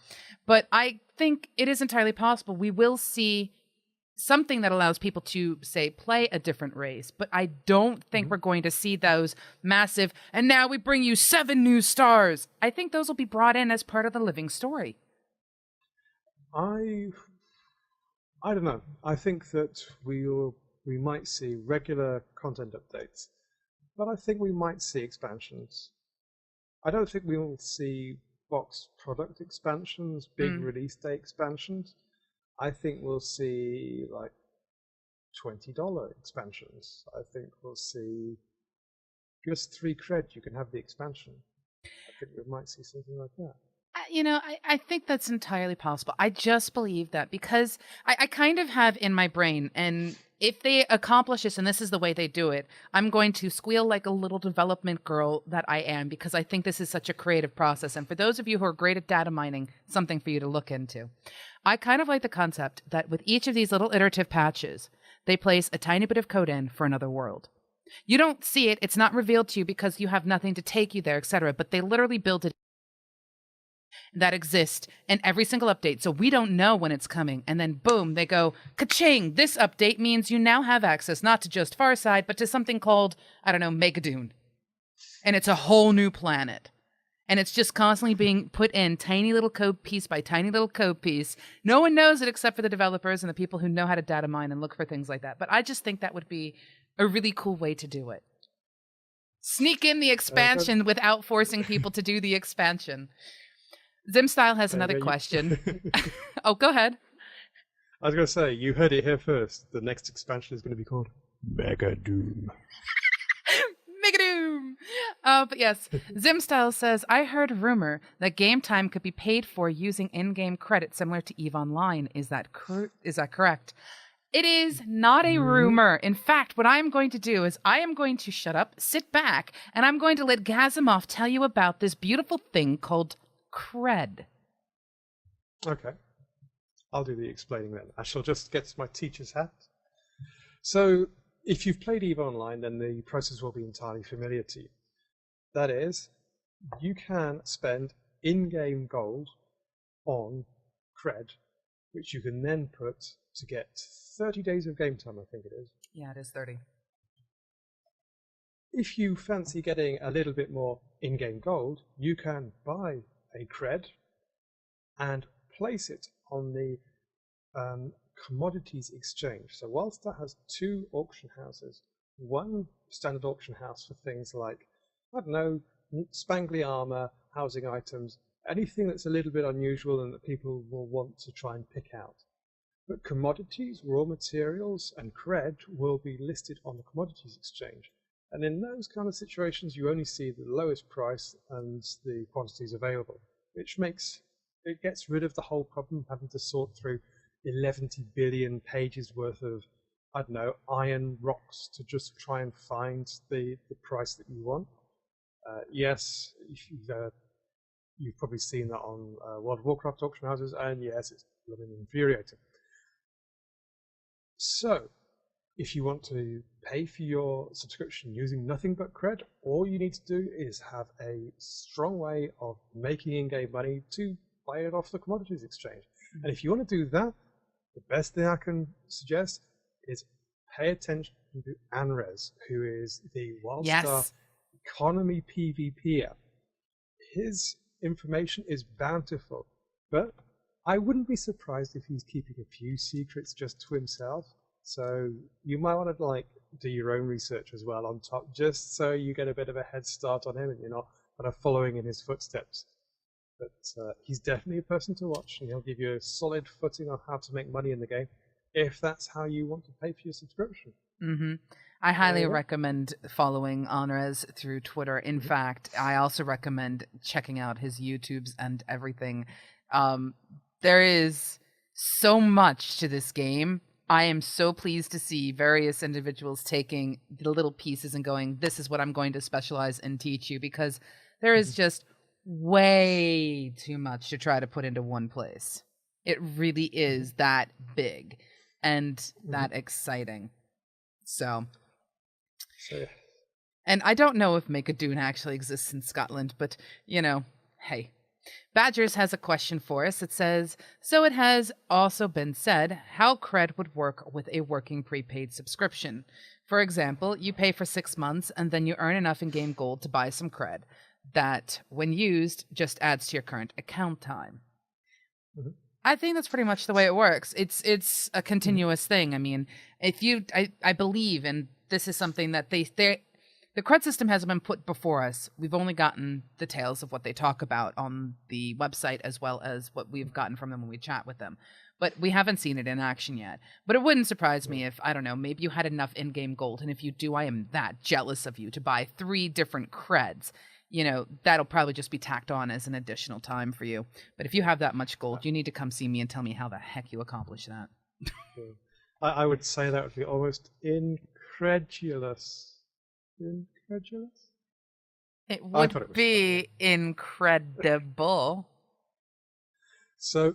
But I think it is entirely possible we will see something that allows people to, say, play a different race. But I don't think we're going to see those massive, and now we bring you 7 new stars. I think those will be brought in as part of the living story. I don't know. I think that we might see regular content updates, but I think we might see expansions. I don't think we will see box product expansions, big release day expansions. I think we'll see like $20 expansions. I think we'll see just 3 cred. You can have the expansion. I think we might see something like that. I think that's entirely possible. I just believe that because I kind of have in my brain, and if they accomplish this and this is the way they do it, I'm going to squeal like a little development girl that I am, because I think this is such a creative process. And for those of you who are great at data mining, something for you to look into. I kind of like the concept that with each of these little iterative patches, they place a tiny bit of code in for another world. You don't see it. It's not revealed to you because you have nothing to take you there, etc. But they literally build it that exist in every single update. So we don't know when it's coming. And then boom, they go, ka-ching, this update means you now have access not to just Farside, but to something called, I don't know, Megadoon. And it's a whole new planet. And it's just constantly being put in tiny little code piece by tiny little code piece. No one knows it except for the developers and the people who know how to data mine and look for things like that. But I just think that would be a really cool way to do it. Sneak in the expansion without forcing people to do the expansion. Zimstyle has another question. Oh, go ahead. I was going to say, you heard it here first. The next expansion is going to be called Mega Doom. Mega Doom! But yes, Zimstyle says, I heard rumor that game time could be paid for using in-game credit similar to EVE Online. Is that correct? It is not a rumor. In fact, what I am going to do is I am going to shut up, sit back, and I'm going to let Gazimoff tell you about this beautiful thing called CREDD. Okay. I'll do the explaining then. I shall just get my teacher's hat. So, if you've played EVE Online, then the process will be entirely familiar to you. That is, you can spend in-game gold on CREDD, which you can then put to get 30 days of game time, I think it is. Yeah, it is 30. If you fancy getting a little bit more in-game gold, you can buy a CREDD and place it on the commodities exchange. So WildStar has 2 auction houses. One standard auction house for things like, I don't know, spangly armor, housing items, anything that's a little bit unusual and that people will want to try and pick out. But commodities, raw materials, and CREDD will be listed on the commodities exchange. And in those kind of situations, you only see the lowest price and the quantities available, which gets rid of the whole problem of having to sort through 11 billion pages worth of, I don't know, iron rocks to just try and find the price that you want. Yes, you've probably seen that on World of Warcraft auction houses, and yes, it's blooming infuriating. So, if you want to pay for your subscription using nothing but CREDD, all you need to do is have a strong way of making in-game money to buy it off the commodities exchange. And if you want to do that, the best thing I can suggest is pay attention to Anres, who is the WildStar economy PvPer. His information is bountiful, but I wouldn't be surprised if he's keeping a few secrets just to himself. So you might want to do your own research as well on top, just so you get a bit of a head start on him and you're not kind of following in his footsteps. But he's definitely a person to watch, and he'll give you a solid footing on how to make money in the game, if that's how you want to pay for your subscription. Mm-hmm. I highly recommend following Anres through Twitter. In fact, I also recommend checking out his YouTubes and everything. There is so much to this game. I am so pleased to see various individuals taking the little pieces and going, this is what I'm going to specialize and teach you, because there is just way too much to try to put into one place. It really is that big and that exciting. So yeah. and I don't know if Make a Dune actually exists in Scotland, but, hey. Badgers has a question for us. It says, so it has also been said how CREDD would work with a working prepaid subscription. For example, you pay for 6 months and then you earn enough in-game gold to buy some CREDD that, when used, just adds to your current account time. I think that's pretty much the way it works. It's a continuous thing. I mean, I believe, and this is something that the CREDD system hasn't been put before us. We've only gotten details of what they talk about on the website as well as what we've gotten from them when we chat with them. But we haven't seen it in action yet. But it wouldn't surprise me if, I don't know, maybe you had enough in-game gold. And if you do, I am that jealous of you to buy 3 different CREDDs. That'll probably just be tacked on as an additional time for you. But if you have that much gold, you need to come see me and tell me how the heck you accomplish that. I would say that would be almost incredulous. Incredulous? It would be incredible. So,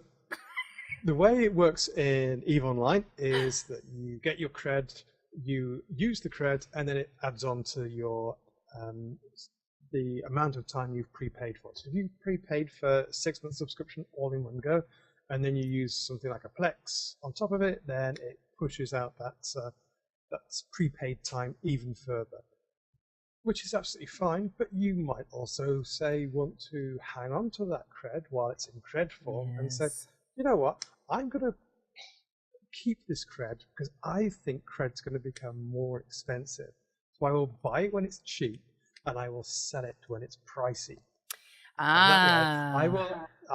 the way it works in EVE Online is that you get your CREDD, you use the CREDD, and then it adds on to your the amount of time you've prepaid for. So if you prepaid for 6-month subscription all in one go, and then you use something like a Plex on top of it, then it pushes out that's prepaid time even further, which is absolutely fine. But you might also want to hang on to that CREDD while it's in CREDD form, and say, you know what, I'm going to keep this CREDD because I think CREDD's going to become more expensive. So I will buy it when it's cheap, and I will sell it when it's pricey. I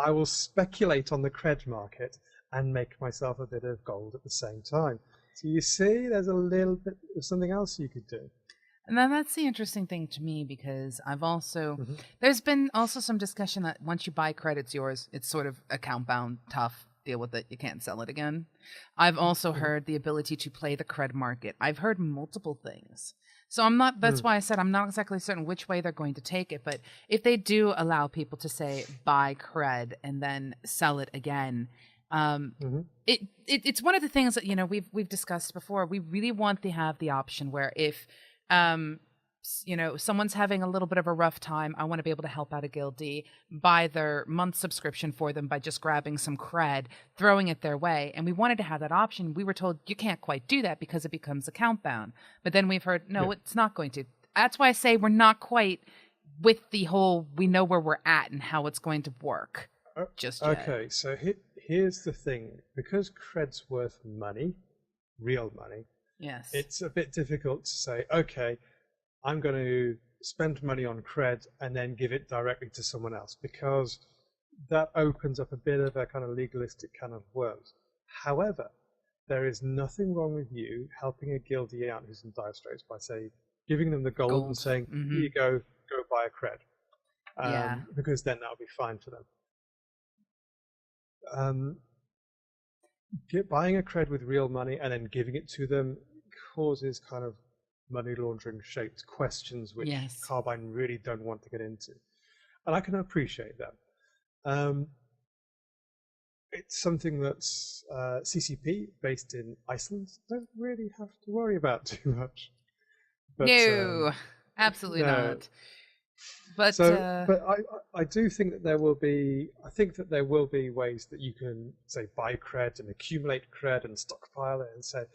will speculate on the CREDD market and make myself a bit of gold at the same time. So you see, there's a little bit of something else you could do. And then that's the interesting thing to me, because I've also there's been also some discussion that once you buy CREDD, it's yours. It's sort of account bound, tough, deal with it. You can't sell it again. I've also heard the ability to play the CREDD market. I've heard multiple things. So I'm not, that's why I said I'm not exactly certain which way they're going to take it. But if they do allow people to say buy CREDD and then sell it again, it's one of the things that, we've discussed before. We really want to have the option where if someone's having a little bit of a rough time, I want to be able to help out a guildie, buy their month subscription for them by just grabbing some CREDD, throwing it their way. And we wanted to have that option. We were told you can't quite do that because it becomes account bound. But then we've heard, no, it's not going to. That's why I say we're not quite with the whole, we know where we're at and how it's going to work just yet. Okay, so here's the thing. Because CREDD's worth money, real money, yes, it's a bit difficult to say, okay, I'm going to spend money on CREDD and then give it directly to someone else, because that opens up a bit of a kind of legalistic kind of worms. However, there is nothing wrong with you helping a guildie out who's in dire straits by, say, giving them the gold. And saying, here you go buy a CREDD. Because then that'll be fine for them. Buying a CREDD with real money and then giving it to them causes kind of money laundering shaped questions which Carbine really don't want to get into, and I can appreciate that. It's something that's CCP based in Iceland don't really have to worry about too much. But, no, absolutely not. But I do think that there will be. I think that there will be ways that you can, say, buy CREDD and accumulate CREDD and stockpile it and say,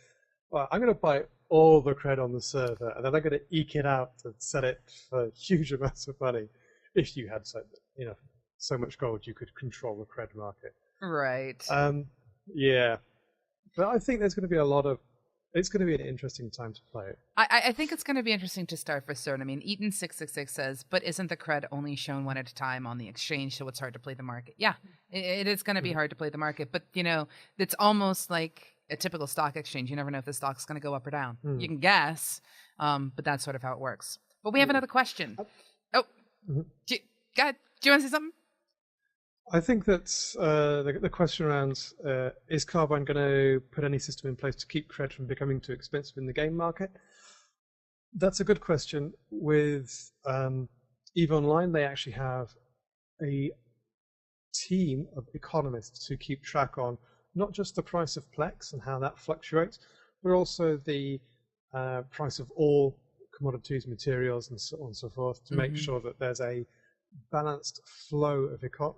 well, I'm going to buy all the CREDD on the server, and then I'm going to eke it out and sell it for huge amounts of money. If you had so much gold, you could control the CREDD market. Right. Yeah, but I think there's going to be it's going to be an interesting time to play it. I think it's going to be interesting to start for certain. I mean, Eaton666 says, but isn't the CREDD only shown one at a time on the exchange, so it's hard to play the market? Yeah, it is going to be hard to play the market, but, it's almost like a typical stock exchange. You never know if the stock's going to go up or down. You can guess, but that's sort of how it works. But we have another question. Oh, go ahead. Do you want to say something? I think that the question around is Carbine going to put any system in place to keep CREDD from becoming too expensive in the game market? That's a good question. With EVE Online, they actually have a team of economists who keep track on not just the price of Plex and how that fluctuates, but also the price of all commodities, materials, and so on and so forth, to make sure that there's a balanced flow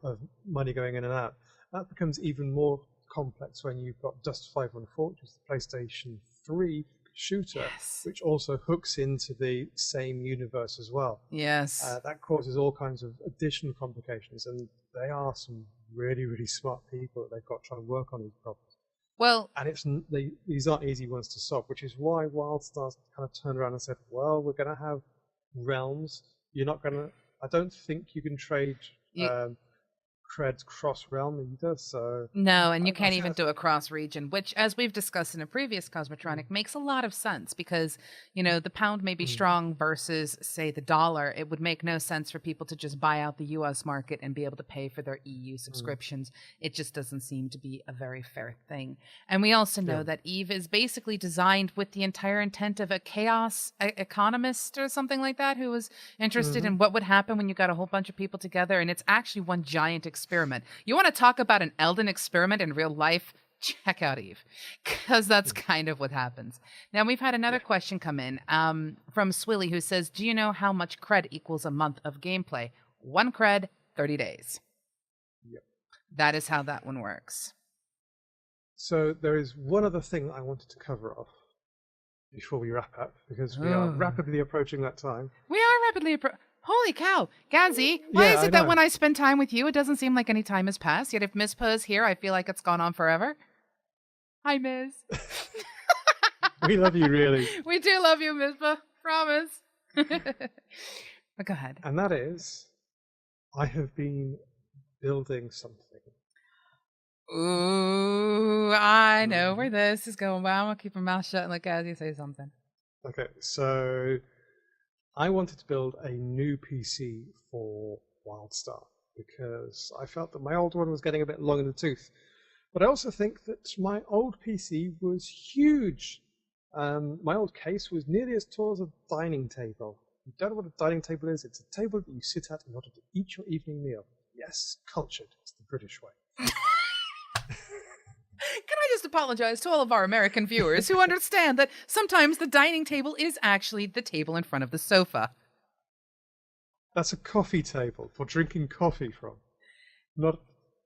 of money going in and out. That becomes even more complex when you've got Dust 514, which is the PlayStation 3 shooter, which also hooks into the same universe as well. Yes. That causes all kinds of additional complications, and they are some really, really smart people that they've got trying to work on these problems. Well, And these aren't easy ones to solve, which is why WildStar kind of turned around and said, well, we're going to have realms. You're not going to, I don't think you can trade CREDD cross-realm either, so... No, and you can't even do a cross-region, which, as we've discussed in a previous Cosmotronic, makes a lot of sense because, you know, the pound may be strong versus, say, the dollar. It would make no sense for people to just buy out the U.S. market and be able to pay for their EU subscriptions. It just doesn't seem to be a very fair thing. And we also know that EVE is basically designed with the entire intent of a chaos economist or something like that who was interested in what would happen when you got a whole bunch of people together, and it's actually one giant experiment. You want to talk about an Eldon experiment in real life? Check out EVE, because that's kind of what happens. Now, we've had another question come in from Swilly, who says, do you know how much CREDD equals a month of gameplay? 1 CREDD, 30 days. Yep. That is how that one works. So there is one other thing I wanted to cover off before we wrap up, because we are rapidly approaching that time. We are rapidly approaching. Holy cow. Gazi, why is it that when I spend time with you, it doesn't seem like any time has passed? Yet if Miss Pa is here, I feel like it's gone on forever. Hi, Miss. We love you, really. We do love you, Miss Pa. Promise. But go ahead. And that is, I have been building something. Ooh, I know where this is going, but I'm going to keep my mouth shut and let Gazi say something. Okay, so... I wanted to build a new PC for WildStar because I felt that my old one was getting a bit long in the tooth. But I also think that my old PC was huge. My old case was nearly as tall as a dining table. You don't know what a dining table is? It's a table that you sit at in order to eat your evening meal. Yes, cultured. It's the British way. Can I just apologize to all of our American viewers who understand that sometimes the dining table is actually the table in front of the sofa? That's a coffee table for drinking coffee from. Not.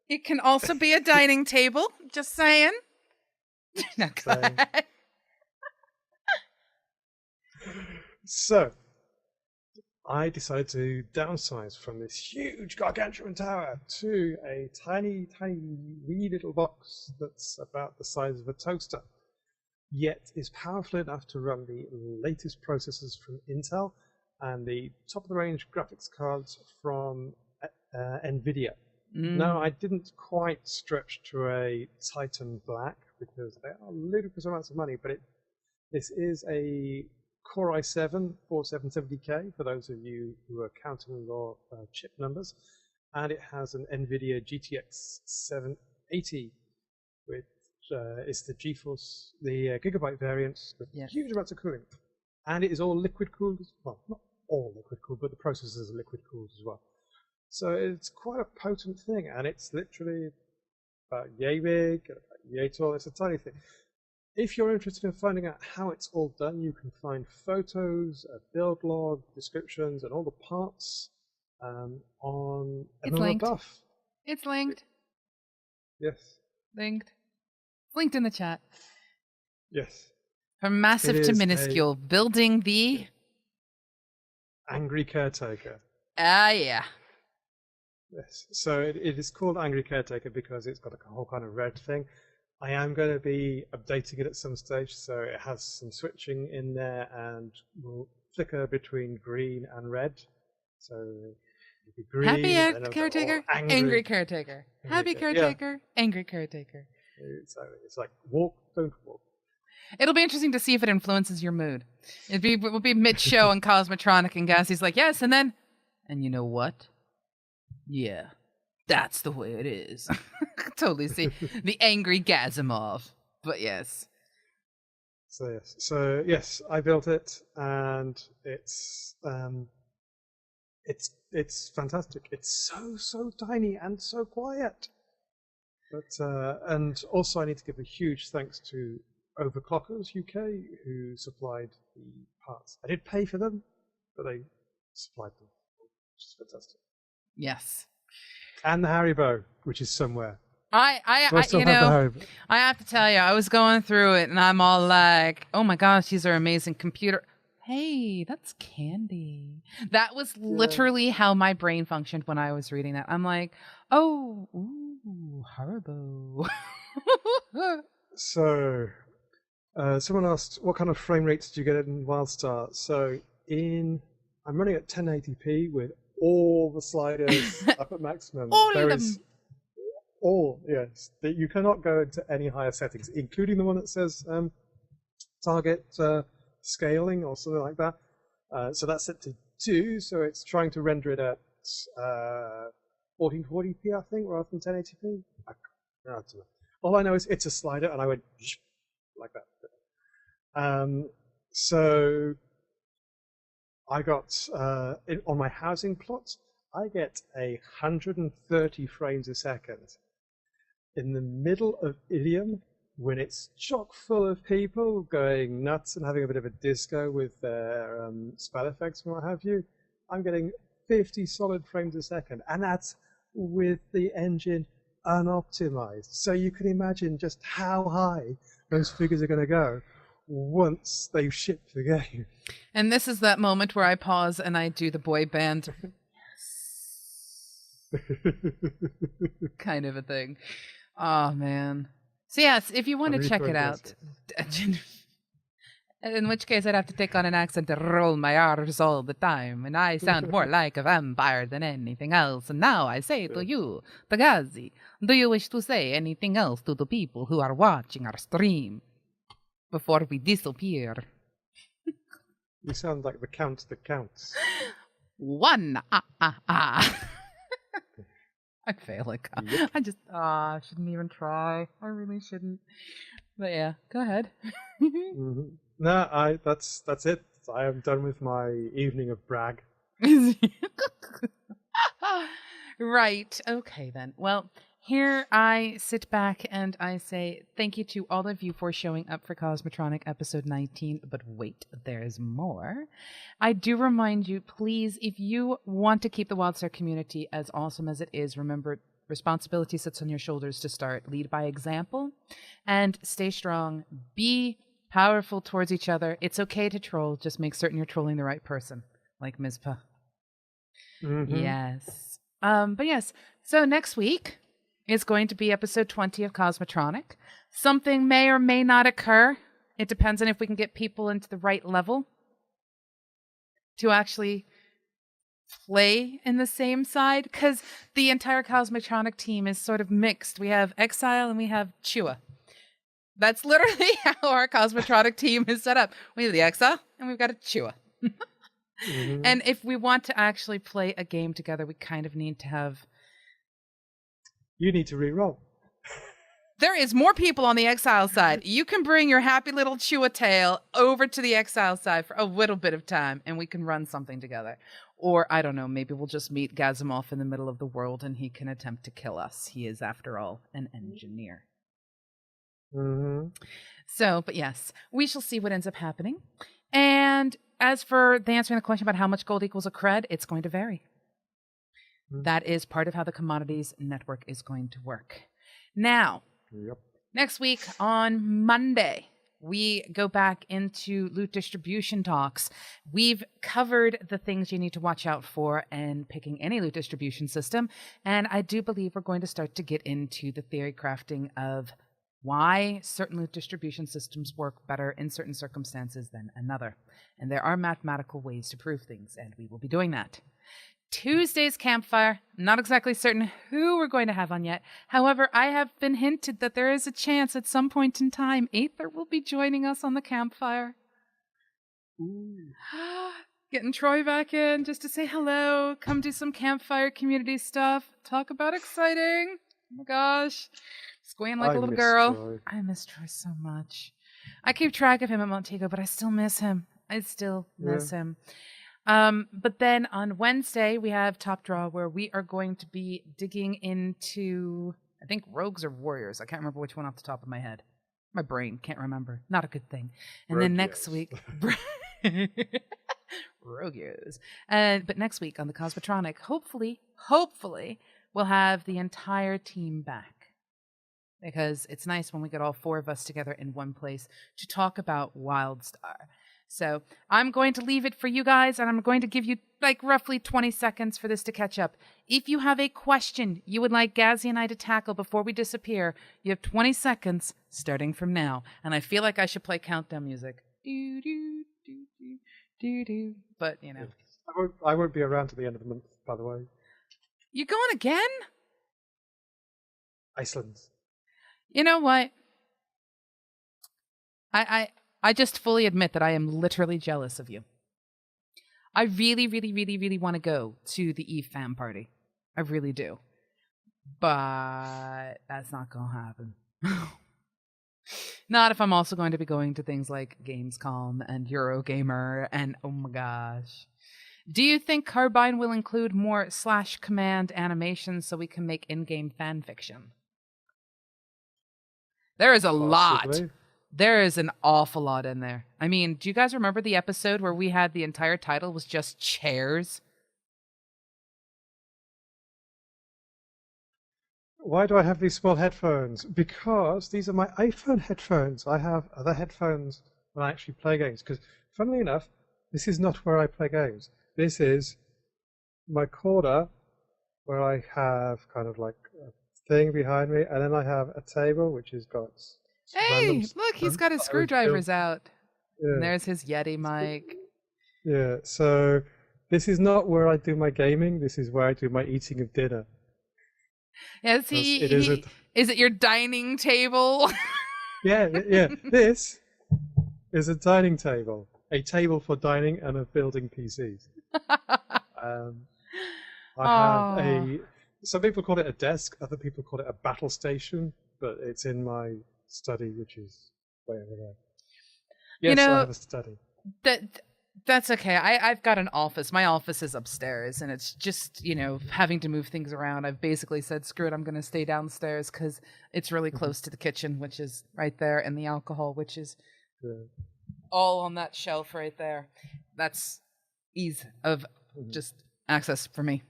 It can also be a dining table. Just saying. No, go ahead. So, I decided to downsize from this huge gargantuan tower to a tiny, tiny wee little box that's about the size of a toaster, yet is powerful enough to run the latest processors from Intel and the top-of-the-range graphics cards from NVIDIA. No, I didn't quite stretch to a Titan Black because they are ludicrous amounts of money, but this is a Core i7 4770K, for those of you who are counting your chip numbers, and it has an NVIDIA GTX 780, which is the GeForce, the Gigabyte variant with huge amounts of cooling. And it is all liquid cooled, well, not all liquid cooled, but the processors are liquid cooled as well. So it's quite a potent thing, and it's literally about yay big, about yay tall. It's a tiny thing. If you're interested in finding out how it's all done, you can find photos, a build log, descriptions, and all the parts on MMOBuff. It's linked. Yes. Linked. Linked in the chat. Yes. From massive to minuscule, building the... Angry Caretaker. Yeah. Yes. So it is called Angry Caretaker because it's got a whole kind of red thing. I am going to be updating it at some stage, so it has some switching in there and will flicker between green and red. So it'll be green. Happy caretaker, angry caretaker. Happy caretaker, angry caretaker. It's like walk, don't walk. It'll be interesting to see if it influences your mood. It will be mid-show on Cosmotronic, and Gassi's like, yes, and you know what? Yeah. That's the way it is. Totally see the angry Gazimoff. But yes. So yes, I built it, and it's it's fantastic. It's so tiny and so quiet. But and also I need to give a huge thanks to Overclockers UK who supplied the parts. I did pay for them, but they supplied them, which is fantastic. Yes. And the Haribo, which is somewhere. I still you have the know, Haribo. I have to tell you, I was going through it and I'm all like, oh my gosh, these are amazing computer. Hey, that's candy. That was literally how my brain functioned when I was reading that. I'm like, oh, ooh, Haribo. So, someone asked, what kind of frame rates did you get in WildStar? So, I'm running at 1080p with all the sliders up at maximum. All There of is them. all, yes. You cannot go into any higher settings, including the one that says target scaling or something like that. So that's set to 2, so it's trying to render it at 1440p, I think, rather than 1080p. I don't know. All I know is it's a slider, and I went like that. So I got on my housing plot, I get 130 frames a second. In the middle of Ilium, when it's chock full of people going nuts and having a bit of a disco with their spell effects and what have you, I'm getting 50 solid frames a second, and that's with the engine unoptimized. So you can imagine just how high those figures are going to go once they've shipped the game. And this is that moment where I pause and I do the boy band kind of a thing. Oh, man. So, yes, if you want to check it out, in which case I'd have to take on an accent to roll my R's all the time, and I sound more like a vampire than anything else. And now I say to you, Tagazi, do you wish to say anything else to the people who are watching our stream before we disappear? You sound like the Count that counts. 1, I fail at Yep. I shouldn't even try. I really shouldn't. But yeah, go ahead. Mm-hmm. No, that's it. I am done with my evening of brag. Right. Okay, then. Well, here I sit back and I say thank you to all of you for showing up for Cosmotronic episode 19. But wait, there's more. I do remind you, please, if you want to keep the WildStar community as awesome as it is, remember, responsibility sits on your shoulders to start. Lead by example and stay strong. Be powerful towards each other. It's okay to troll. Just make certain you're trolling the right person, like Mizpah. Mm-hmm. Yes. But yes, so next week is going to be episode 20 of Cosmotronic. Something may or may not occur. It depends on if we can get people into the right level to actually play in the same side, because the entire Cosmotronic team is sort of mixed. We have Exile and we have Chua. That's literally how our Cosmotronic team is set up. We have the Exile and we've got a Chua. Mm-hmm. And if we want to actually play a game together, we kind of need to have... You need to re-roll. There is more people on the Exile side. You can bring your happy little Chua tail over to the Exile side for a little bit of time, and we can run something together. Or, I don't know, maybe we'll just meet Gazimoff in the middle of the world and he can attempt to kill us. He is, after all, an engineer. Mm-hmm. So, but yes, we shall see what ends up happening. And as for answering the question about how much gold equals a CREDD, it's going to vary. That is part of how the commodities network is going to work. Now, Yep. next week on Monday, we go back into loot distribution talks. We've covered the things you need to watch out for in picking any loot distribution system. And I do believe we're going to start to get into the theory crafting of why certain loot distribution systems work better in certain circumstances than another. And there are mathematical ways to prove things, and we will be doing that. Tuesday's campfire, not exactly certain who we're going to have on yet. However, I have been hinted that there is a chance at some point in time Aether will be joining us on the campfire. Ooh. Getting Troy back in just to say hello, come do some campfire community stuff, talk about exciting. Oh my gosh. Squealing like a little girl. Troy. I miss Troy so much. I keep track of him at Montego, but I still miss him. I still miss him. But then on Wednesday, we have Top Draw, where we are going to be digging into, I think, Rogues or Warriors. I can't remember which one off the top of my head. My brain can't remember. Not a good thing. And then next week, Rogues. But next week on the Cosmotronic, hopefully, we'll have the entire team back. Because it's nice when we get all four of us together in one place to talk about WildStar. So I'm going to leave it for you guys, and I'm going to give you like roughly 20 seconds for this to catch up. If you have a question you would like Gazzy and I to tackle before we disappear, you have 20 seconds starting from now. And I feel like I should play countdown music. Do, do, do, do, do, do. But, you know. I won't be around to the end of the month, by the way. You going again? Iceland. You know what? I just fully admit that I am literally jealous of you. I really, really, really, really want to go to the Eve fan party. I really do. But that's not going to happen. Not if I'm also going to be going to things like Gamescom and Eurogamer and oh my gosh. Do you think Carbine will include more /command animations so we can make in-game fan fiction? There is a lot. There is an awful lot in there. I mean, do you guys remember the episode where we had the entire title was just chairs? Why do I have these small headphones? Because these are my iPhone headphones. I have other headphones when I actually play games. Because, funnily enough, this is not where I play games. This is my corner where I have kind of like a thing behind me, and then I have a table which has got. Hey, look, he's got his screwdrivers out. Yeah. And there's his Yeti mic. Yeah, so this is not where I do my gaming. This is where I do my eating of dinner. Yeah, is it your dining table? yeah. This is a dining table. A table for dining and of building PCs. I have some people call it a desk, other people call it a battle station, but it's in my study, which is way over there. Yes, I have a study. That's okay. I've got an office. My office is upstairs, and it's just, having to move things around. I've basically said, screw it, I'm going to stay downstairs because it's really close to the kitchen, which is right there, and the alcohol, which is all on that shelf right there. That's ease of just access for me.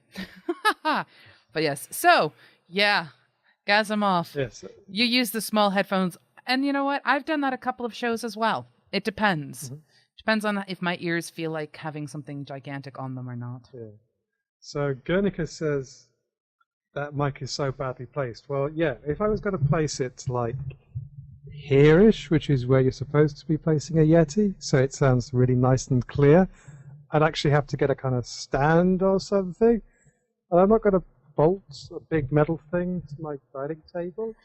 But yes, so, yeah, Gazimoff. Yes. You use the small headphones, and you know what? I've done that a couple of shows as well. It depends. Depends on if my ears feel like having something gigantic on them or not. Yeah. So Guernica says that mic is so badly placed. Well, yeah, if I was going to place it like here-ish, which is where you're supposed to be placing a Yeti, so it sounds really nice and clear, I'd actually have to get a kind of stand or something. And I'm not going to bolt a big metal thing to my dining table.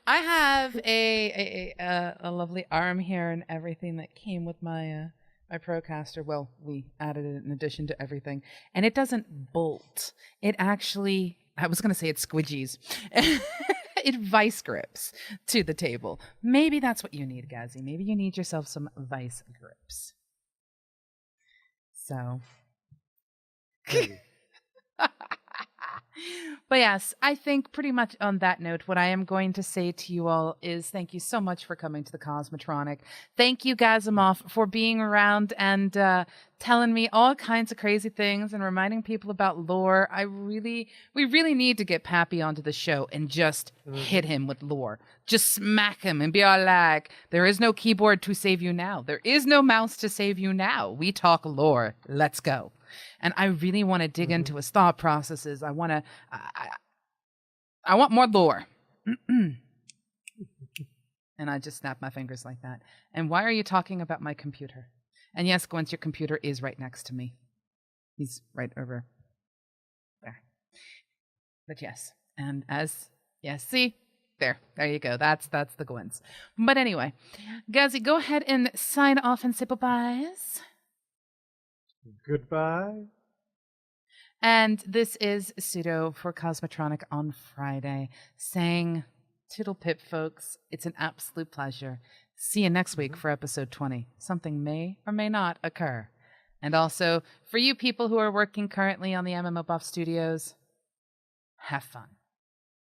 I have a lovely arm here and everything that came with my my Procaster. Well, we added it in addition to everything, and it doesn't bolt. It actually, I was going to say it squidgies. It vice grips to the table. Maybe that's what you need, Gazzy. Maybe you need yourself some vice grips. So. But yes, I think pretty much on that note, what I am going to say to you all is thank you so much for coming to the Cosmotronic. Thank you, Gazimoff, for being around and telling me all kinds of crazy things and reminding people about lore. We really need to get Pappy onto the show and just hit him with lore. Just smack him and be all like, there is no keyboard to save you now. There is no mouse to save you now. We talk lore. Let's go. And I really want to dig into his thought processes. I want more lore. And I just snap my fingers like that. And why are you talking about my computer? And yes, Gwent, your computer is right next to me. He's right over there. But yes. And see? There you go. That's the Gwents. But anyway, Gazzy, go ahead and sign off and say bye-byes. Goodbye. And this is Pseudo for Cosmotronic on Friday, saying toodle pip, folks. It's an absolute pleasure. See you next week for episode 20. Something may or may not occur. And also, for you people who are working currently on the MMO Buff Studios, have fun.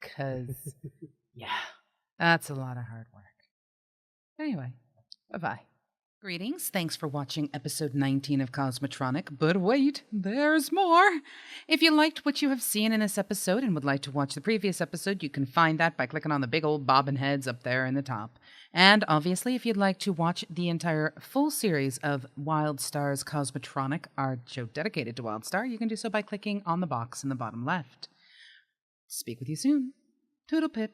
Because, yeah, that's a lot of hard work. Anyway, bye-bye. Greetings. Thanks for watching episode 19 of Cosmotronic. But wait, there's more. If you liked what you have seen in this episode and would like to watch the previous episode, you can find that by clicking on the big old bobbin heads up there in the top. And obviously, if you'd like to watch the entire full series of WildStar's Cosmotronic, our show dedicated to WildStar, you can do so by clicking on the box in the bottom left. Speak with you soon. Toodle pip.